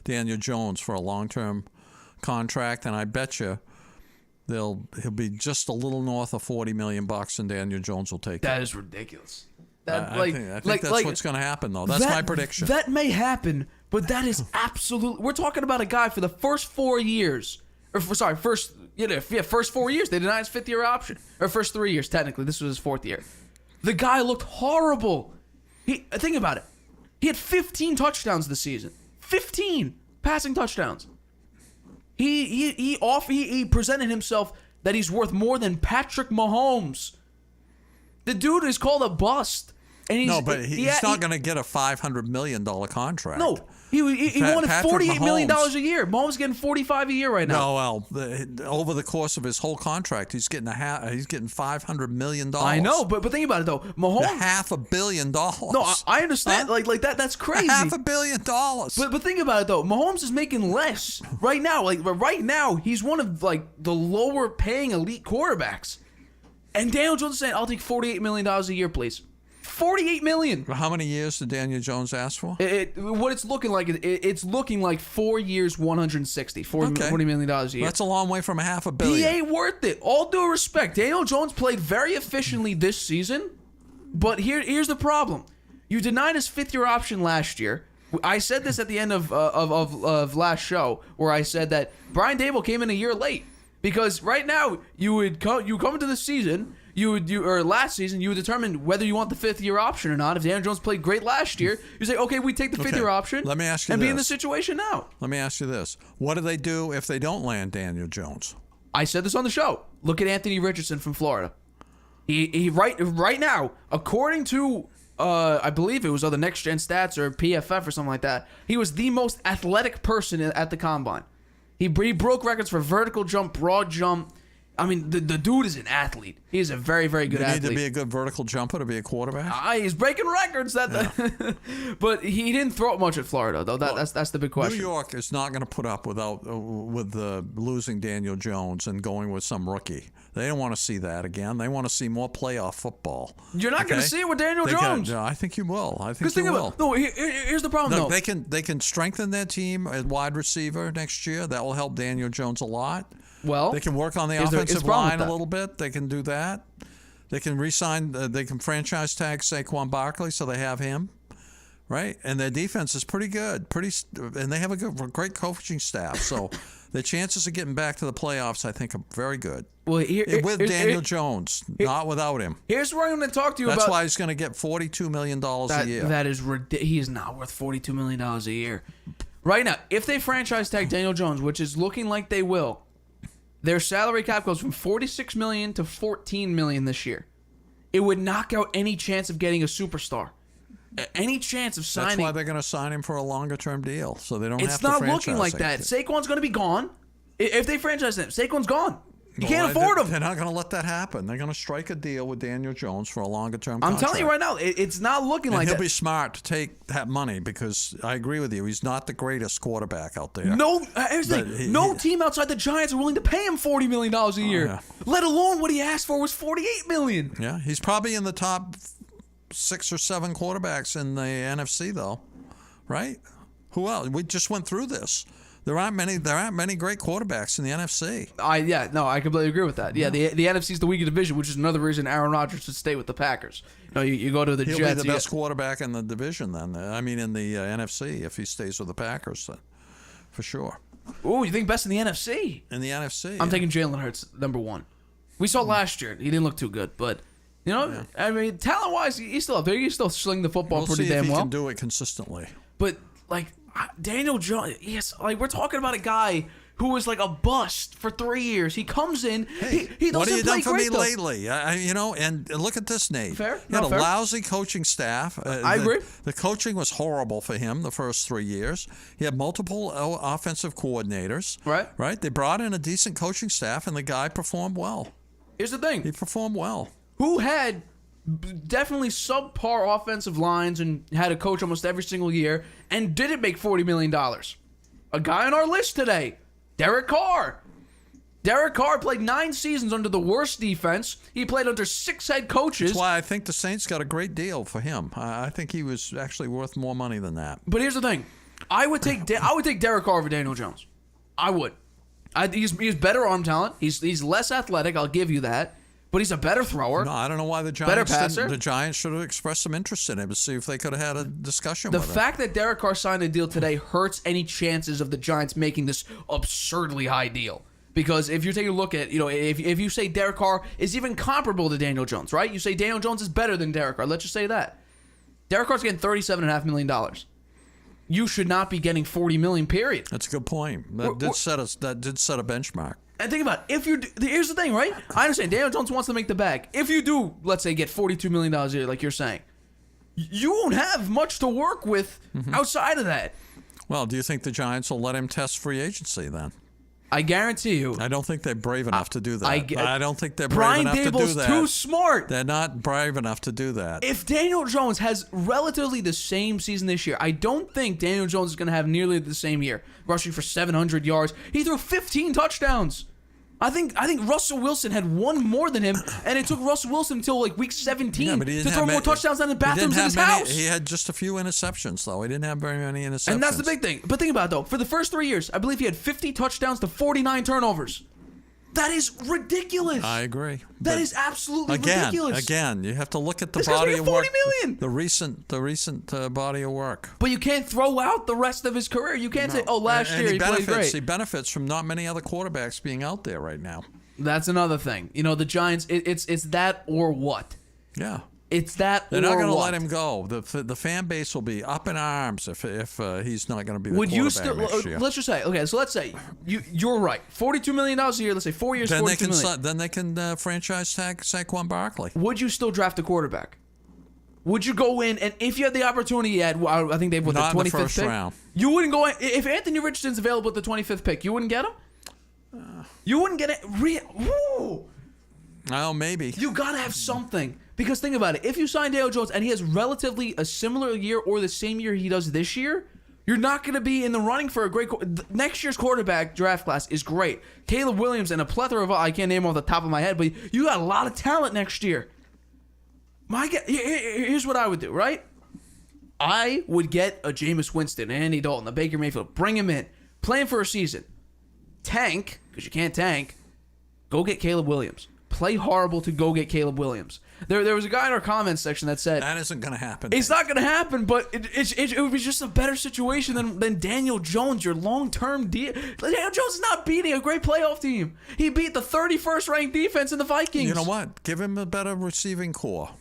Daniel Jones for a long-term contract, and I bet you he'll be just a little north of $40 million, and Daniel Jones will take it. That is ridiculous. I think that's what's going to happen, though. That's my prediction. That may happen, but that is absolutely. We're talking about a guy for the first 4 years, first 4 years. They denied his 5th-year option, or first 3 years technically. This was his 4th year. The guy looked horrible. Think about it. He had 15 touchdowns this season. 15 passing touchdowns. He presented himself that he's worth more than Patrick Mahomes. The dude is called a bust. And he's not going to get a $500 million contract. No, he wanted $48 million a year. Mahomes getting $45 a year right now. No, well, over the course of his whole contract, he's getting $500 million. I know, but think about it though. Mahomes $500 million. No, I understand. Huh? Like that. That's crazy. $500 million. But think about it though. Mahomes is making less right now. Right now, he's one of the lower paying elite quarterbacks. And Daniel Jones is saying, "I'll take $48 million a year, please." $48 million. How many years did Daniel Jones ask for? What it's looking like, it's looking like 4 years, $40 million a year. That's a long way from $500 million. He ain't worth it. All due respect, Daniel Jones played very efficiently this season, but here's the problem: you denied his 5th-year option last year. I said this at the end of last show, where I said that Brian Daboll came in a year late because right now you come into the season. Last season, you would determine whether you want the 5th-year option or not. If Daniel Jones played great last year, you say, okay, we take the 5th-year option. Let me ask you and this. be in the situation now. Let me ask you this. What do they do if they don't land Daniel Jones? I said this on the show. Look at Anthony Richardson from Florida. He right now, according to I believe it was the Next Gen Stats or PFF or something like that, he was the most athletic person at the combine. He broke records for vertical jump, broad jump. I mean, the dude is an athlete. He's a very, very good athlete. You need to be a good vertical jumper to be a quarterback? He's breaking records. But he didn't throw it much at Florida, though. That's the big question. New York is not going to put up with losing Daniel Jones and going with some rookie. They don't want to see that again. They want to see more playoff football. You're not going to see it with Daniel Jones. I think you will. I think you will. No, here's the problem, though. They can strengthen their team at wide receiver next year. That will help Daniel Jones a lot. Well, they can work on the offensive line a little bit. They can do that. They can re-sign. They can franchise tag Saquon Barkley, so they have him, right? And their defense is pretty good. And they have a great coaching staff. So the chances of getting back to the playoffs, I think, are very good. Well, with Daniel Jones, not without him. Here's what I'm going to talk to you about. That's why he's going to get $42 million a year. That is ridiculous. He is not worth $42 million a year. Right now, if they franchise tag Daniel Jones, which is looking like they will, their salary cap goes from $46 million to $14 million this year. It would knock out any chance of getting a superstar. Any chance of signing. That's why they're going to sign him for a longer-term deal, so they don't have to franchise. It's not looking like that. Saquon's going to be gone. If they franchise him, Saquon's gone. You can't afford him. They're not going to let that happen. They're going to strike a deal with Daniel Jones for a longer-term I'm contract. telling you right now, it's not looking like that. He'll be smart to take that money because I agree with you. He's not the greatest quarterback out there. No, no team outside the Giants are willing to pay him $40 million a year. Yeah. Let alone what he asked for was $48 million. Yeah, he's probably in the top 6 or 7 quarterbacks in the NFC, though, right? Who else? We just went through this. There aren't many great quarterbacks in the NFC. I completely agree with that. Yeah, the NFC is the weaker division, which is another reason Aaron Rodgers should stay with the Packers. You go to the Jets. He'll be the best quarterback in the division then. I mean, in the NFC, if he stays with the Packers, then, for sure. Oh, you think best in the NFC? In the NFC, I'm taking Jalen Hurts number 1. We saw last year; he didn't look too good, but. I mean, talent-wise, he's still up there. He's still sling the football pretty damn well. We'll see if he can do it consistently. But, Daniel Jones, yes, we're talking about a guy who was like a bust for 3 years. He comes in, he doesn't play great, what have you done for me though. lately? And look at this, Nate. Fair? He had a lousy coaching staff. I agree. The coaching was horrible for him the first 3 years. He had multiple offensive coordinators. Right? They brought in a decent coaching staff, and the guy performed well. Here's the thing. He performed well. Who had definitely subpar offensive lines and had a coach almost every single year and didn't make $40 million? A guy on our list today, Derek Carr. Derek Carr played 9 seasons under the worst defense. He played under 6 head coaches. That's why I think the Saints got a great deal for him. I think he was actually worth more money than that. But here's the thing. I would take Derek Carr over Daniel Jones. I would. He's better arm talent. He's less athletic, I'll give you that. But he's a better thrower. No, I don't know why the Giants should have expressed some interest in him to see if they could have had a discussion with him. The fact that Derek Carr signed a deal today hurts any chances of the Giants making this absurdly high deal. Because if you're taking a look at, if you say Derek Carr is even comparable to Daniel Jones, right? You say Daniel Jones is better than Derek Carr. Let's just say that. Derek Carr's getting $37.5 million. You should not be getting $40 million, period. That's a good point. That did set a benchmark. And think about it. Here's the thing, right? I understand Daniel Jones wants to make the bag. If you do, let's say, get $42 million a year, like you're saying, you won't have much to work with outside of that. Well, do you think the Giants will let him test free agency then? I guarantee you. I don't think they're brave enough to do that. I don't think they're brave enough to do that. Brian Dable's too smart. They're not brave enough to do that. If Daniel Jones has relatively the same season this year, I don't think Daniel Jones is going to have nearly the same year, rushing for 700 yards. He threw 15 touchdowns. I think Russell Wilson had one more than him, and it took Russell Wilson until like week 17 to throw more touchdowns than the bathrooms in his house. He had just a few interceptions, though. He didn't have very many interceptions. And that's the big thing. But think about it, though. For the first 3 years, I believe he had 50 touchdowns to 49 turnovers. That is ridiculous. I agree. That is absolutely ridiculous. Again, you have to look at the this body of work. $40 million. The recent body of work. But you can't throw out the rest of his career. You can't say, last year he played great. He benefits from not many other quarterbacks being out there right now. That's another thing. The Giants, it's that or what? Yeah. It's that They're or not going to what? let him go. The fan base will be up in arms if he's not going to be the Would quarterback you still? next year. Let's just say, okay, so let's say you're right. $42 million a year. Let's say 4 years, $42 million. Then they can franchise tag Saquon Barkley. Would you still draft a quarterback? Would you go in and if you had the opportunity at I think they've the 25th in the first pick? round. You wouldn't go in, if Anthony Richardson's available at the 25th pick. You wouldn't get him. You wouldn't get it. Oh, maybe. You gotta have something because think about it. If you sign Daniel Jones and he has relatively a similar year or the same year he does this year, you're not going to be in the running for a great next year's quarterback draft class is great. Caleb Williams and a plethora of I can't name off the top of my head, but you got a lot of talent next year. Here's what I would do, right? I would get a Jameis Winston, Andy Dalton, a Baker Mayfield, bring him in, play him for a season, tank because you can't tank. Go get Caleb Williams. Play horrible to go get Caleb Williams. There was a guy in our comments section that said that isn't going to happen. It's not going to happen, but it would be just a better situation than Daniel Jones, your long-term deal. Daniel Jones is not beating a great playoff team. He beat the 31st ranked defense in the Vikings. You know what? Give him a better receiving core.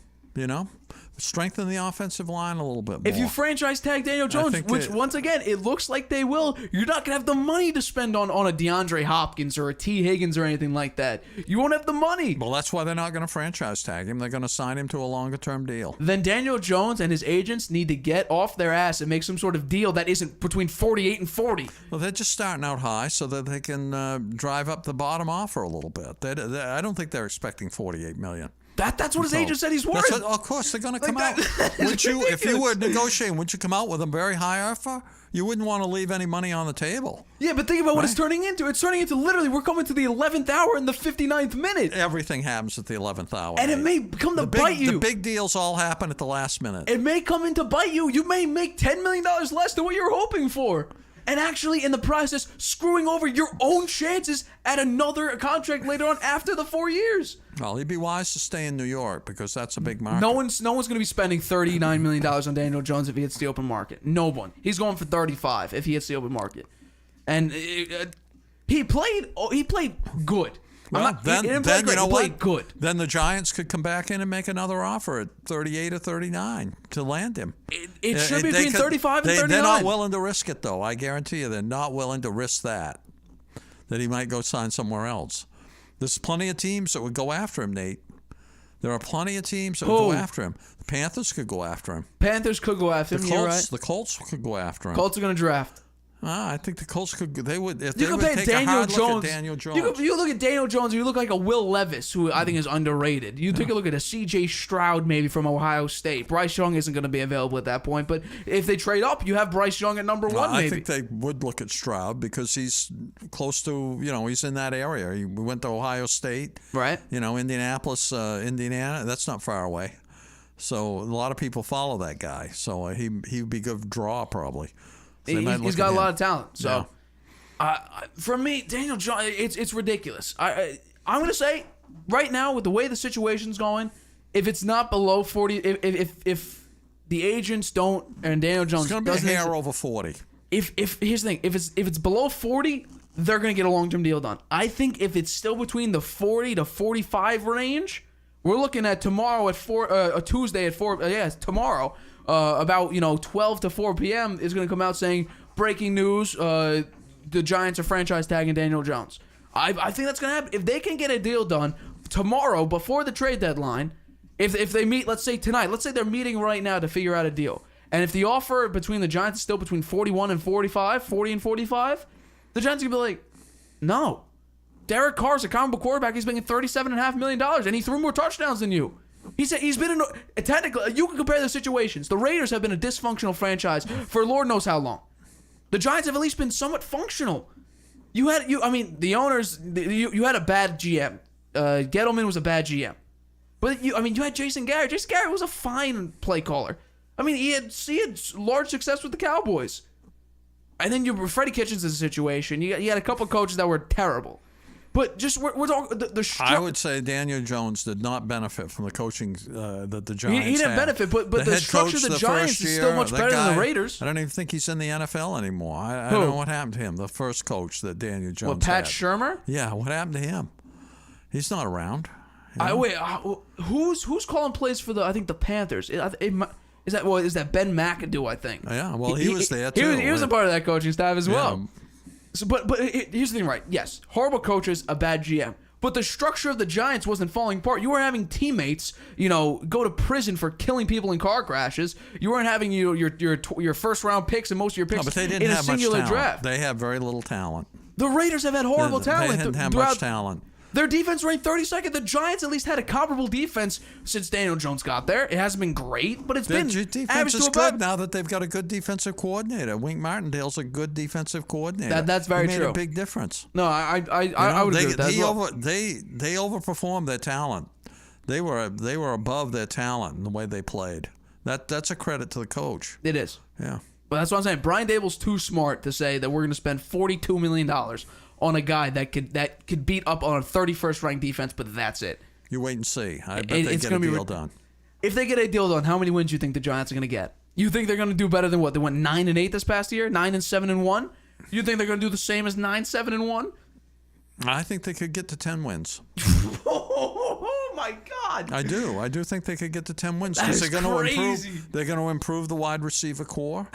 Strengthen the offensive line a little bit more. If you franchise tag Daniel Jones, which once again, it looks like they will, you're not going to have the money to spend on a DeAndre Hopkins or a T. Higgins or anything like that. You won't have the money. Well, that's why they're not going to franchise tag him. They're going to sign him to a longer-term deal. Then Daniel Jones and his agents need to get off their ass and make some sort of deal that isn't between 48 and 40. Well, they're just starting out high so that they can drive up the bottom offer a little bit. I don't think they're expecting $48 million. That's what his agent said he's worth. Of course, they're going to come out. If you were negotiating, wouldn't you come out with a very high offer? You wouldn't want to leave any money on the table. Yeah, but think about what it's turning into. It's turning into literally we're coming to the 11th hour in the 59th minute. Everything happens at the 11th hour. And it may come to bite you. The big deals all happen at the last minute. It may come in to bite you. You may make $10 million less than what you were hoping for. And actually, in the process, screwing over your own chances at another contract later on after the 4 years. Well, he'd be wise to stay in New York because that's a big market. No one's going to be spending $39 million on Daniel Jones if he hits the open market. No one. He's going for 35 if he hits the open market. And he played good. Well, then you know what? Good. Then the Giants could come back in and make another offer at 38 or 39 to land him. It should be between 35 and 39. They're not willing to risk it, though. I guarantee you they're not willing to risk that he might go sign somewhere else. There's plenty of teams that would go after him, Nate. There are plenty of teams that would go after him. The Panthers could go after him. Panthers could go after him, you're right. The Colts could go after him. Colts are going to draft. I think the Colts could. They would if You they would compare take Daniel a hard Jones. look at Daniel Jones. You look at Daniel Jones, you look like a Will Levis, who I think is underrated. You take a look at a C.J. Stroud maybe from Ohio State. Bryce Young isn't going to be available at that point, but if they trade up, you have Bryce Young at number one. Maybe I think they would look at Stroud because he's close to he's in that area. He went to Ohio State, right? Indianapolis, Indiana. That's not far away. So a lot of people follow that guy. So he would be a good draw probably. So he's got a lot of talent. So. For me, Daniel Jones, it's ridiculous. I'm going to say right now with the way the situation's going, if it's not below 40, if the agents don't and Daniel Jones it's going to be a hair over 40. If here's the thing, if it's below 40, they're going to get a long-term deal done. I think if it's still between the 40 to 45 range, we're looking at tomorrow at a Tuesday at 4. Tomorrow about 12 to 4 p.m. is going to come out saying breaking news. The Giants are franchise tagging Daniel Jones. I think that's going to happen. If they can get a deal done tomorrow before the trade deadline, if they meet, let's say tonight, let's say they're meeting right now to figure out a deal. And if the offer between the Giants is still between 41 and 45, 40 and 45, the Giants are going to be like, no. Derek Carr's a combo quarterback. He's making $37.5 million, and he threw more touchdowns than you. He's been technically, you can compare the situations. The Raiders have been a dysfunctional franchise for Lord knows how long. The Giants have at least been somewhat functional. The owners, you had a bad GM. Gettleman was a bad GM. But you had Jason Garrett. Jason Garrett was a fine play caller. He had large success with the Cowboys. And then Freddie Kitchens is a situation. You had a couple of coaches that were terrible. But just we're talking I would say Daniel Jones did not benefit from the coaching that the Giants He didn't benefit, but the structure of the Giants is still much better than the Raiders. I don't even think he's in the NFL anymore. I don't know what happened to him. The first coach that Daniel Jones Pat had. Shurmur? Yeah, what happened to him? He's not around. Who's calling plays for the Panthers? Is that Ben McAdoo? I think. Yeah, well, he was there too. He was a part of that coaching staff as well. So, but here's the thing, right? Yes, horrible coaches, a bad GM. But the structure of the Giants wasn't falling apart. You were having teammates, go to prison for killing people in car crashes. You weren't having your first round picks and most of your picks but they didn't in a have singular much talent. draft. They have very little talent. The Raiders have had horrible talent. They didn't have much talent. Their defense ranked 32nd. The Giants at least had a comparable defense since Daniel Jones got there. It hasn't been great, but Their been defense average is to good above. now that they've got a good defensive coordinator. Wink Martindale's a good defensive coordinator. That's very he true. made a big difference. No, I would agree with that as well. They overperformed their talent. They were above their talent in the way they played. That's a credit to the coach. It is. Yeah. But that's what I'm saying. Brian Dable's too smart to say that we're going to spend $42 million on a guy that could beat up on a 31st ranked defense, but that's it. You wait and see. I bet they get a deal done. If they get a deal done, how many wins do you think the Giants are going to get? You think they're going to do better than what? They went 9-8 this past year? 9-7-1? You think they're going to do the same as 9-7-1? I think they could get to 10 wins. Oh my God! I do think they could get to 10 wins because they're going to improve the wide receiver core,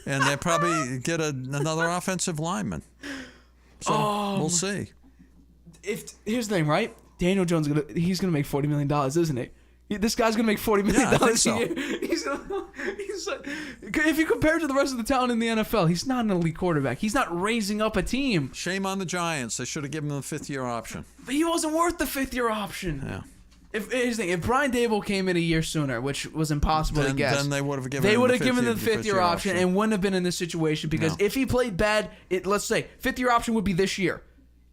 and they'll probably get another offensive lineman. So we'll see. Here's the thing, right? Daniel Jones he's gonna make $40 million, isn't he? This guy's gonna make $40 million I think so. a year. He's like, if you compare it to the rest of the talent in the NFL, he's not an elite quarterback. He's not raising up a team. Shame on the Giants. They should have given him the 5th-year option. But he wasn't worth the 5th-year option. Yeah. Here's the thing, if Brian Dable came in a year sooner, which was impossible to guess, then they would have given him the 5th-year option and wouldn't have been in this situation because if he played bad, let's say 5th-year option would be this year.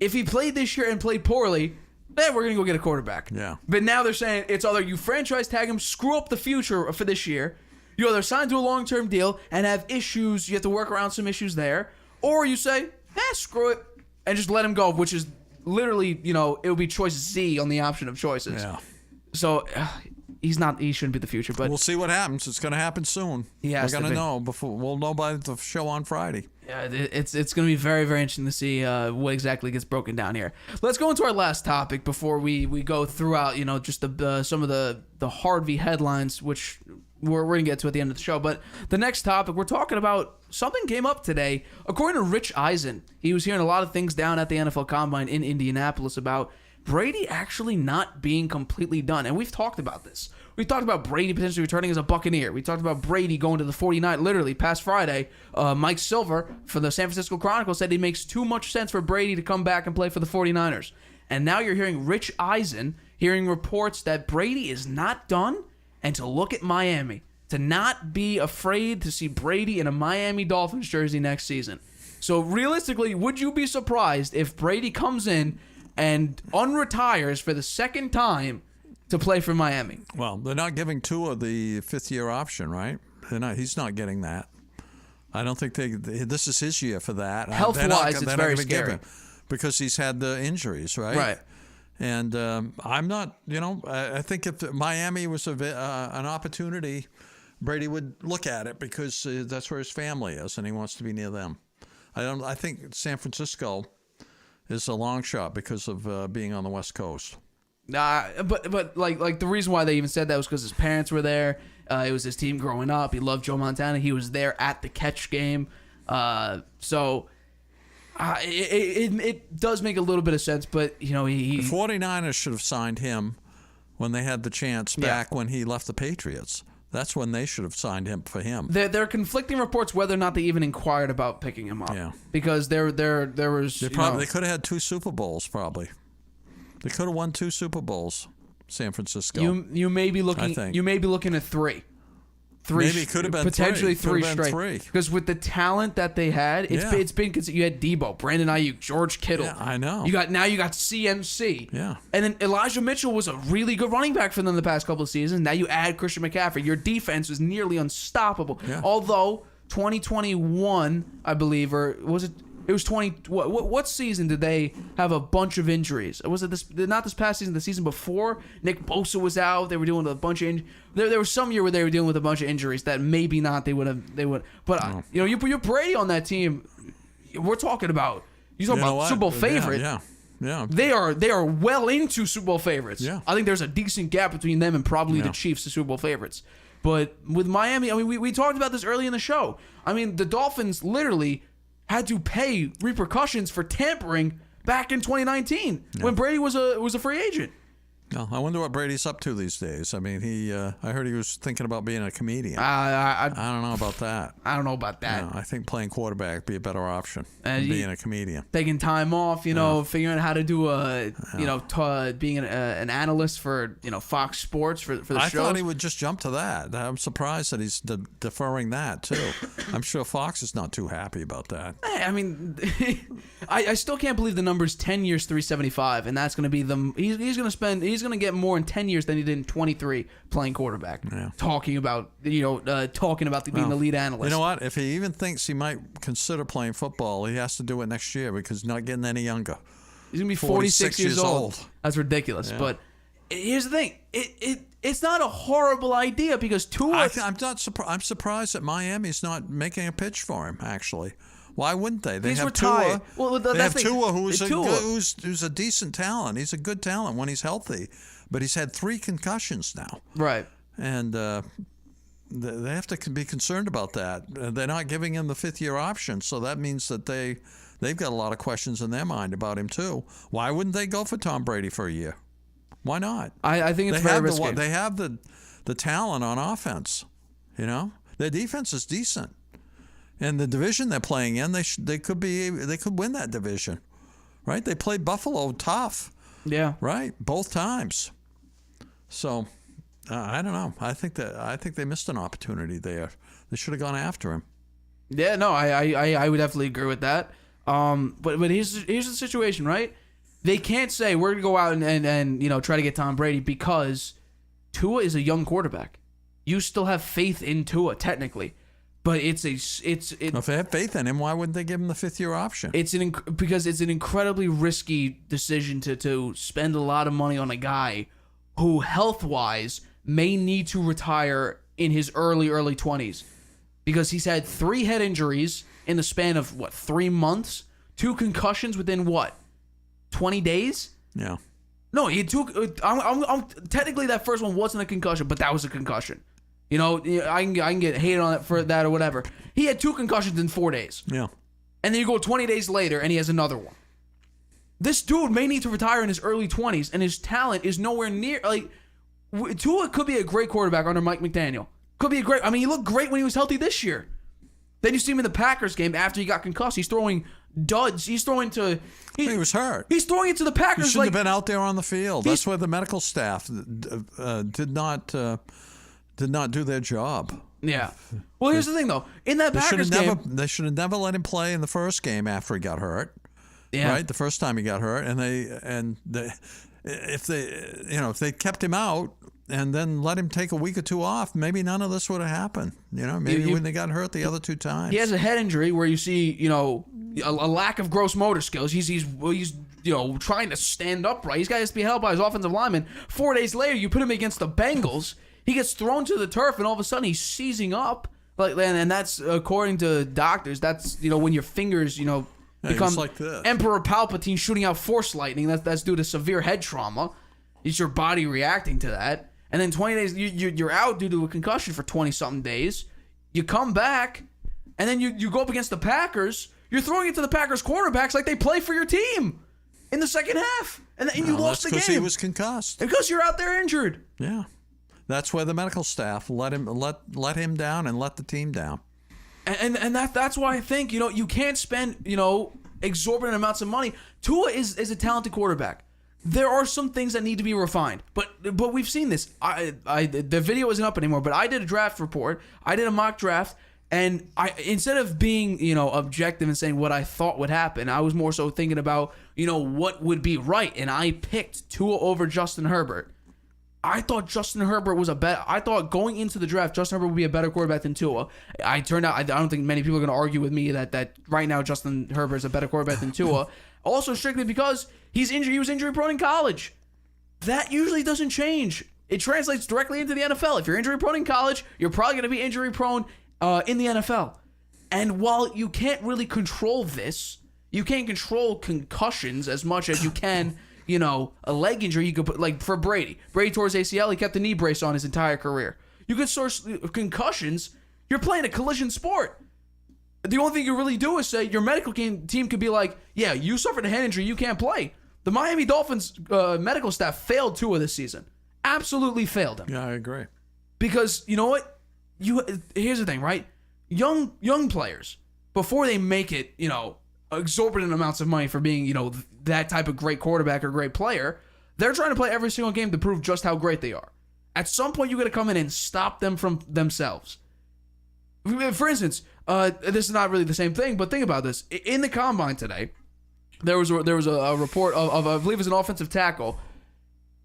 If he played this year and played poorly, then we're going to go get a quarterback. Yeah. But now they're saying it's either you franchise tag him, screw up the future for this year, you either sign to a long-term deal and have issues, you have to work around some issues there, or you say, screw it, and just let him go, which is literally, it would be choice Z on the option of choices. Yeah. So he shouldn't be the future, but we'll see what happens. It's going to happen soon. We're going to know we'll know by the show on Friday. Yeah, it's going to be very, very interesting to see what exactly gets broken down here. Let's go into our last topic before we go throughout, just some of the Harvey headlines, which we're going to get to at the end of the show. But the next topic, we're talking about something came up today. According to Rich Eisen, he was hearing a lot of things down at the NFL Combine in Indianapolis about Brady actually not being completely done. And we've talked about this. We talked about Brady potentially returning as a Buccaneer. We talked about Brady going to the 49ers, literally past Friday. Mike Silver for the San Francisco Chronicle said it makes too much sense for Brady to come back and play for the 49ers. And now you're hearing Rich Eisen hearing reports that Brady is not done and to look at Miami, to not be afraid to see Brady in a Miami Dolphins jersey next season. So realistically, would you be surprised if Brady comes in and unretires for the second time to play for Miami? Well, they're not giving Tua the fifth-year option, right? He's not getting that. I don't think this is his year for that. Health-wise, it's very scary. Because he's had the injuries, right? Right. And I'm not, I think if Miami was an opportunity, Brady would look at it because that's where his family is and he wants to be near them. I think San Francisco is a long shot because of being on the West Coast. But like the reason why they even said that was because his parents were there. It was his team growing up. He loved Joe Montana. He was there at the catch game. It does make a little bit of sense, but the 49ers should have signed him when they had the chance back when he left the Patriots. That's when they should have signed him for him. There are conflicting reports whether or not they even inquired about picking him up. Yeah. Because there was they could have had 2 Super Bowls probably. They could have won 2 Super Bowls, San Francisco. You may be looking. You may be looking at 3. Maybe it could have been potentially 3 straight. Because with the talent that they had, it's been you had Debo, Brandon Ayuk, George Kittle. Yeah, I know. You got CMC. Yeah. And then Elijah Mitchell was a really good running back for them the past couple of seasons. Now you add Christian McCaffrey. Your defense was nearly unstoppable. Yeah. Although 2021, I believe, or was it? It was 20. What season did they have a bunch of injuries? Was it this? Not this past season. The season before, Nick Bosa was out. They were dealing with a bunch of. There was some year where they were dealing with a bunch of injuries that maybe not they would have. They would. But you put your Brady on that team. We're talking about. You talking about Super Bowl favorite. Yeah. They are well into Super Bowl favorites. Yeah. I think there's a decent gap between them and probably the Chiefs, the Super Bowl favorites. But with Miami, I mean, we talked about this early in the show. I mean, the Dolphins literally had to pay repercussions for tampering back in 2019 when Brady was a free agent. No, I wonder what Brady's up to these days. I mean, I heard he was thinking about being a comedian. I don't know about that. I don't know about that. No, I think playing quarterback would be a better option than being a comedian. Taking time off, figuring out how to do being an analyst for Fox Sports for the show. I thought he would just jump to that. I'm surprised that he's deferring that too. I'm sure Fox is not too happy about that. I mean, I still can't believe the number's 10 years, 375, and that's going to be he's going to spend. He's going to get more in 10 years than he did in 23 playing quarterback. Yeah. Talking about being the lead analyst. You know what? If he even thinks he might consider playing football, he has to do it next year because he's not getting any younger. He's going to be 46 years old. That's ridiculous. Yeah. But here's the thing. It's not a horrible idea because Tua. I'm surprised that Miami's not making a pitch for him, actually. Why wouldn't they? They he's have retired. Tua. They have Tua, who's a decent talent. He's a good talent when he's healthy, but he's had 3 concussions now. Right. And they have to be concerned about that. They're not giving him the 5th-year option, so that means that they've got a lot of questions in their mind about him too. Why wouldn't they go for Tom Brady for a year? Why not? I think it's very risky. They have the talent on offense. Their defense is decent. And the division they're playing in, they could win that division, right? They played Buffalo tough, right, both times. So I don't know. I think they missed an opportunity there. They should have gone after him. Yeah, no, I would definitely agree with that. But here's the situation, right? They can't say we're gonna go out and try to get Tom Brady because Tua is a young quarterback. You still have faith in Tua technically. But if they have faith in him, why wouldn't they give him the 5th-year option? Because it's an incredibly risky decision to spend a lot of money on a guy who health-wise may need to retire in his early 20s because he's had 3 head injuries in the span of 3 months, 2 concussions within 20 days. Yeah. No, he took. Technically, that first one wasn't a concussion, but that was a concussion. I can get hated on it for that or whatever. He had 2 concussions in 4 days. Yeah. And then you go 20 days later and he has another one. This dude may need to retire in his early 20s, and his talent is nowhere near. Like, Tua could be a great quarterback under Mike McDaniel. Could be a great. I mean, he looked great when he was healthy this year. Then you see him in the Packers game after he got concussed. He's throwing duds. He's throwing to. He was hurt. He's throwing it to the Packers. He shouldn't have been out there on the field. That's where the medical staff did not do their job. Yeah. Well, here's the thing, though. In that Packers game, they should have never let him play in the first game after he got hurt. Yeah. Right, the first time he got hurt, if they kept him out and then let him take a week or two off, maybe none of this would have happened. Maybe he wouldn't have gotten hurt the other two times. He has a head injury where you see, a lack of gross motor skills. He's trying to stand upright. He's got to be helped by his offensive lineman. 4 days later, you put him against the Bengals. He gets thrown to the turf, and all of a sudden he's seizing up. And that's according to doctors. That's when your fingers, become like this. Emperor Palpatine shooting out force lightning. That's due to severe head trauma. It's your body reacting to that. And then 20 days, you're out due to a concussion for 20-something days. You come back, and then you go up against the Packers. You're throwing it to the Packers quarterbacks like they play for your team in the second half. And you lost the game. That's because he was concussed. Because you're out there injured. Yeah. That's where the medical staff let him down and let the team down. And that's why I think, you can't spend, exorbitant amounts of money. Tua is a talented quarterback. There are some things that need to be refined. But we've seen this. The video isn't up anymore, but I did a draft report. I did a mock draft, and instead of being, objective and saying what I thought would happen, I was more so thinking about, what would be right. And I picked Tua over Justin Herbert. I thought Justin Herbert was I thought going into the draft, Justin Herbert would be a better quarterback than Tua. I turned out, I don't think many people are going to argue with me that right now Justin Herbert is a better quarterback than Tua. Also, strictly because he was injury prone in college. That usually doesn't change. It translates directly into the NFL. If you're injury prone in college, you're probably going to be injury prone in the NFL. And while you can't really control this, you can't control concussions as much as you can. A leg injury, you could put, like for Brady. Brady tore his ACL, he kept the knee brace on his entire career. You could source concussions. You're playing a collision sport. The only thing you really do is say your medical team could be like, yeah, you suffered a head injury, you can't play. The Miami Dolphins medical staff failed Tua this season. Absolutely failed him. Yeah, I agree. Because, you know what? Here's the thing, right? Young players, before they make it, exorbitant amounts of money for being, that type of great quarterback or great player, they're trying to play every single game to prove just how great they are. At some point, you got to come in and stop them from themselves. For instance, this is not really the same thing, but think about this. In the combine today, there was a report of I believe it was an offensive tackle.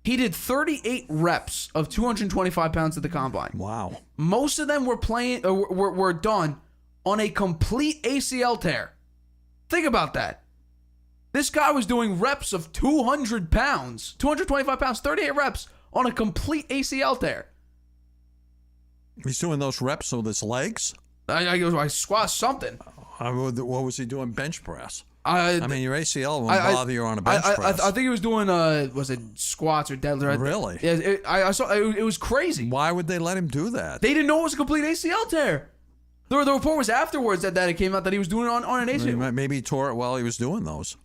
He did 38 reps of 225 pounds at the combine. Wow. Most of them were done on a complete ACL tear. Think about that. This guy was doing reps of 200 pounds, 225 pounds, 38 reps on a complete ACL tear. He's doing those reps with his legs? I squat something. What was he doing? Bench press? Your ACL won't bother you on a bench press. I think he was doing, was it squats or deadlift? Really? Yeah, I saw it was crazy. Why would they let him do that? They didn't know it was a complete ACL tear. The report was afterwards that it came out that he was doing it on an ACL. Maybe he tore it while he was doing those.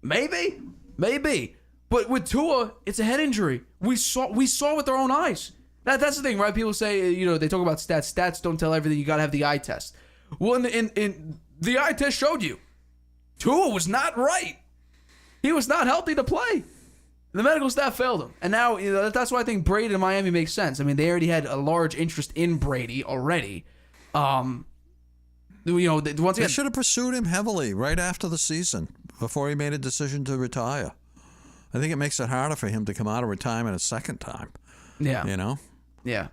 Maybe. But with Tua, it's a head injury. We saw with our own eyes. That's the thing, right? People say, they talk about stats. Stats don't tell everything. You got to have the eye test. Well, in the eye test showed you Tua was not right. He was not healthy to play. The medical staff failed him. And now, that's why I think Brady and Miami makes sense. I mean, they already had a large interest in Brady already. Once again, they should have pursued him heavily right after the season before he made a decision to retire. I think it makes it harder for him to come out of retirement a second time. Yeah. Yeah.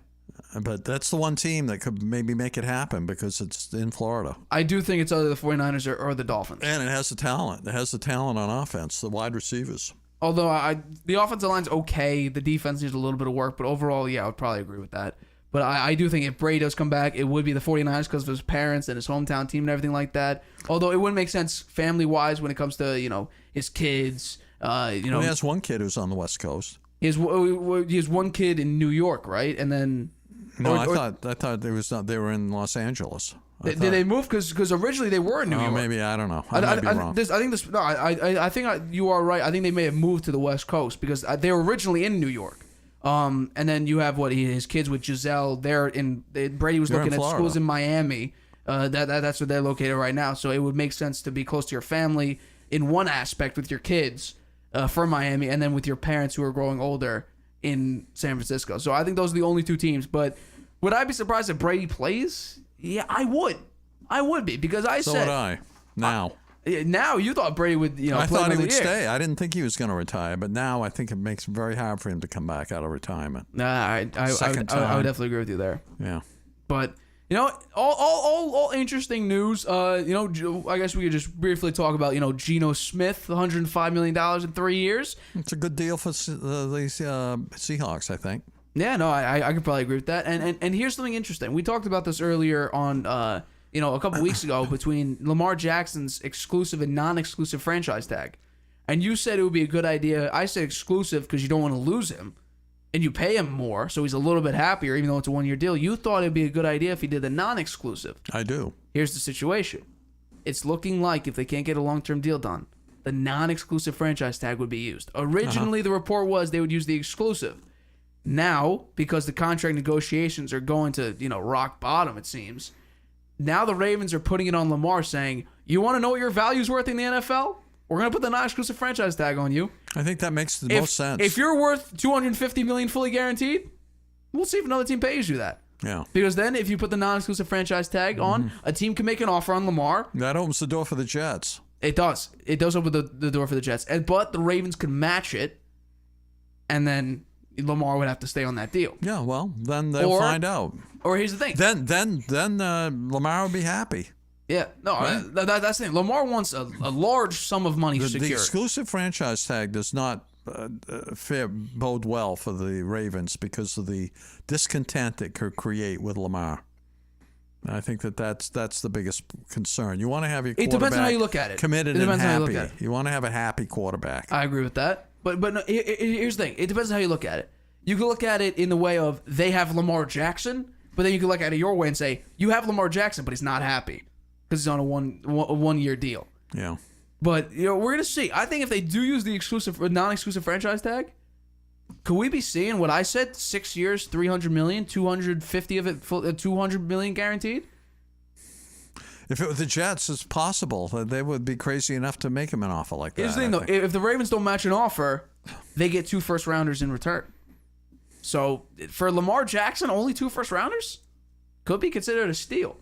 But that's the one team that could maybe make it happen because it's in Florida. I do think it's either the 49ers or the Dolphins. And it has the talent. It has the talent on offense, the wide receivers. Although the offensive line's okay. The defense needs a little bit of work. But overall, yeah, I would probably agree with that. But I do think if Brady does come back, it would be the 49ers because of his parents and his hometown team and everything like that. Although it wouldn't make sense family-wise when it comes to, his kids. He has one kid who's on the West Coast. He has one kid in New York, right? And then... No, I thought they were in Los Angeles. Did they move? Because originally they were in New York. Maybe, I don't know. I might be wrong. I think you are right. I think they may have moved to the West Coast because they were originally in New York. And then you have his kids with Giselle. Brady was looking at schools in Miami. That's where they're located right now. So it would make sense to be close to your family in one aspect with your kids for Miami, and then with your parents who are growing older in San Francisco. So I think those are the only two teams. But would I be surprised if Brady plays? Yeah, I would. I would be because So would I. Now. Now you thought Brady would, I play thought he would year. stay. I didn't think he was going to retire, but now I think it makes it very hard for him to come back out of retirement. Nah, I would definitely agree with you there. Yeah. But all interesting news. I guess we could just briefly talk about Geno Smith, $105 million in 3 years. It's a good deal for the Seahawks, I think. Yeah, no, I could probably agree with that. And here's something interesting. We talked about this earlier on, a couple weeks ago between Lamar Jackson's exclusive and non-exclusive franchise tag. And you said it would be a good idea. I said exclusive because you don't want to lose him. And you pay him more, so he's a little bit happier, even though it's a one-year deal. You thought it'd be a good idea if he did the non-exclusive. I do. Here's the situation. It's looking like if they can't get a long-term deal done, the non-exclusive franchise tag would be used. Originally, the report was they would use the exclusive. Now, because the contract negotiations are going to, rock bottom, it seems, now the Ravens are putting it on Lamar saying, you want to know what your value's worth in the NFL? We're going to put the non-exclusive franchise tag on you. I think that makes the most sense. If you're worth $250 million fully guaranteed, we'll see if another team pays you that. Yeah. Because then if you put the non-exclusive franchise tag on, a team can make an offer on Lamar. That opens the door for the Jets. It does. It does open the door for the Jets. But the Ravens could match it, and then Lamar would have to stay on that deal. Yeah, well, then they'll find out. Or here's the thing. Then Lamar will be happy. Yeah, no, right? That's the thing. Lamar wants a large sum of money secured. The exclusive franchise tag does not bode well for the Ravens because of the discontent it could create with Lamar. And I think that's the biggest concern. You want to have your quarterback depends on how you look at it. Committed and happy. You want to have a happy quarterback. I agree with that. But no, here's the thing. It depends on how you look at it. You can look at it in the way of they have Lamar Jackson, but then you can look at it your way and say you have Lamar Jackson, but he's not happy because he's on a one-year deal. Yeah. But we're gonna see. I think if they do use the non-exclusive franchise tag, could we be seeing what I said? 6 years, $300 million, 250 of it, $200 million guaranteed. If it was the Jets, it's possible that they would be crazy enough to make him an offer like that. Here's the thing, though. If the Ravens don't match an offer, they get 2 first-rounders in return. So for Lamar Jackson, only 2 first-rounders could be considered a steal.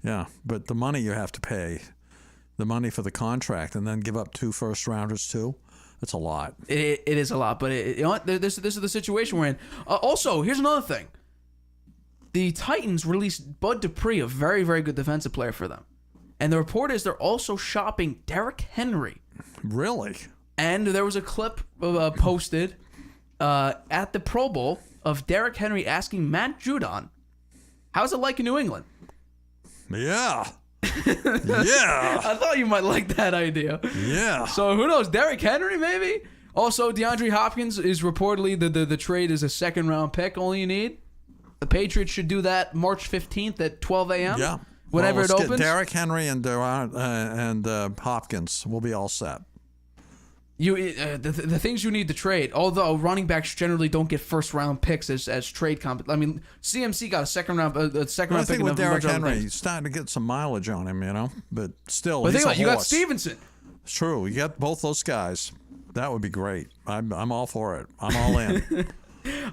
Yeah, but the money you have to pay, the money for the contract, and then give up 2 first-rounders too, that's a lot. It is a lot, but this is the situation we're in. Also, here's another thing. The Titans released Bud Dupree, a very, very good defensive player for them. And the report is they're also shopping Derrick Henry. Really? And there was a clip posted at the Pro Bowl of Derrick Henry asking Matt Judon, how's it like in New England? Yeah. Yeah. I thought you might like that idea. Yeah. So who knows? Derrick Henry, maybe? Also, DeAndre Hopkins is reportedly the trade is a second-round pick, all you need. The Patriots should do that March 15th at 12 a.m. Yeah. Whenever it opens. Get Derrick Henry and Hopkins. We'll be all set. The things you need to trade, although running backs generally don't get first-round picks as trade comp. I mean, CMC got a second-round pick. With Derrick Henry, he's starting to get some mileage on him, but still, but he's a horse. You got Stevenson. It's true. You got both those guys. That would be great. I'm all for it. I'm all in.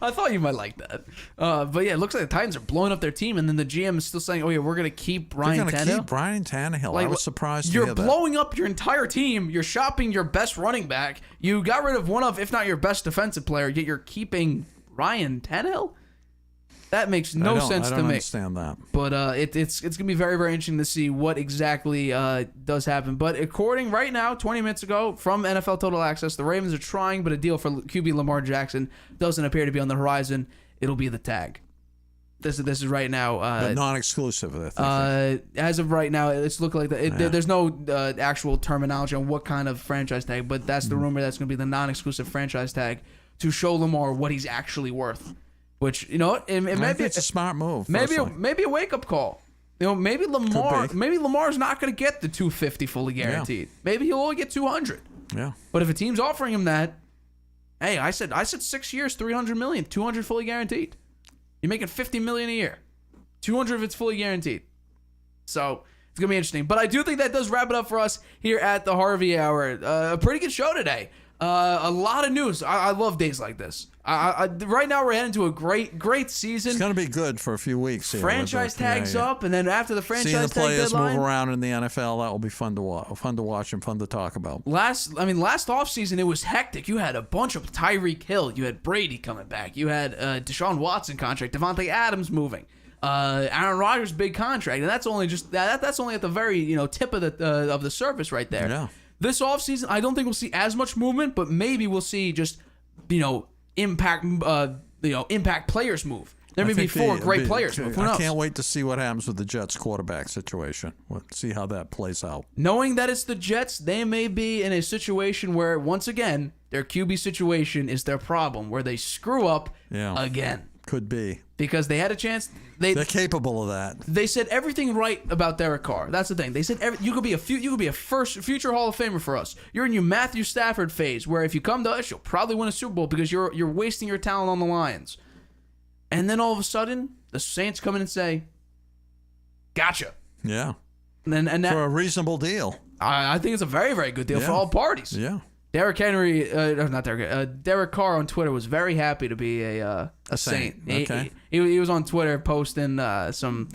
I thought you might like that. But yeah, it looks like the Titans are blowing up their team, and then the GM is still saying, oh yeah, we're going to keep Ryan Tannehill. They're going to keep Ryan Tannehill. I was surprised to hear that. You're blowing up your entire team. You're shopping your best running back. You got rid of one of, if not your best defensive player, yet you're keeping Ryan Tannehill? That makes no sense to me. I don't understand that. But it's going to be very, very interesting to see what exactly does happen. But according right now, 20 minutes ago, from NFL Total Access, the Ravens are trying, but a deal for QB Lamar Jackson doesn't appear to be on the horizon. It'll be the tag. This is right now. But non-exclusive, I think. As of right now, it's looking like there's no actual terminology on what kind of franchise tag, but that's the rumor that's going to be the non-exclusive franchise tag to show Lamar what he's actually worth. Which, it may be it's a smart move. Maybe a wake-up call. maybe Lamar's not going to get the 250 fully guaranteed. Yeah. Maybe he'll only get 200. Yeah. But if a team's offering him that, hey, I said 6 years, 300 million, 200 fully guaranteed. You're making $50 million a year. 200 of it's fully guaranteed. So it's going to be interesting. But I do think that does wrap it up for us here at the Harvey Hour. A pretty good show today. A lot of news. I love days like this. Right now we're heading to a great season. It's going to be good for a few weeks here. Franchise tags up, and then after the franchise seeing the tag players deadline, move around in the NFL, that will be fun to watch and fun to talk about. Last offseason, it was hectic. You had a bunch of Tyreek Hill. You had Brady coming back. You had Deshaun Watson contract. Devontae Adams moving. Aaron Rodgers' big contract, and that's only at the very tip of the surface right there. Yeah. This offseason, I don't think we'll see as much movement, but maybe we'll see just impact players move. There may be 4 great players move. Who knows? I can't wait to see what happens with the Jets quarterback situation. We'll see how that plays out. Knowing that it's the Jets, they may be in a situation where, once again, their QB situation is their problem, where they screw up again. Could be. Because they had a chance. They're capable of that. They said everything right about Derek Carr. That's the thing. They said you could be a future Hall of Famer for us. You're in your Matthew Stafford phase, where if you come to us, you'll probably win a Super Bowl because you're wasting your talent on the Lions. And then all of a sudden, the Saints come in and say, "Gotcha." Yeah. And that, for a reasonable deal. I think it's a very, very good deal for all parties. Yeah. Derek Carr on Twitter was very happy to be a Saint. Okay. He was on Twitter posting some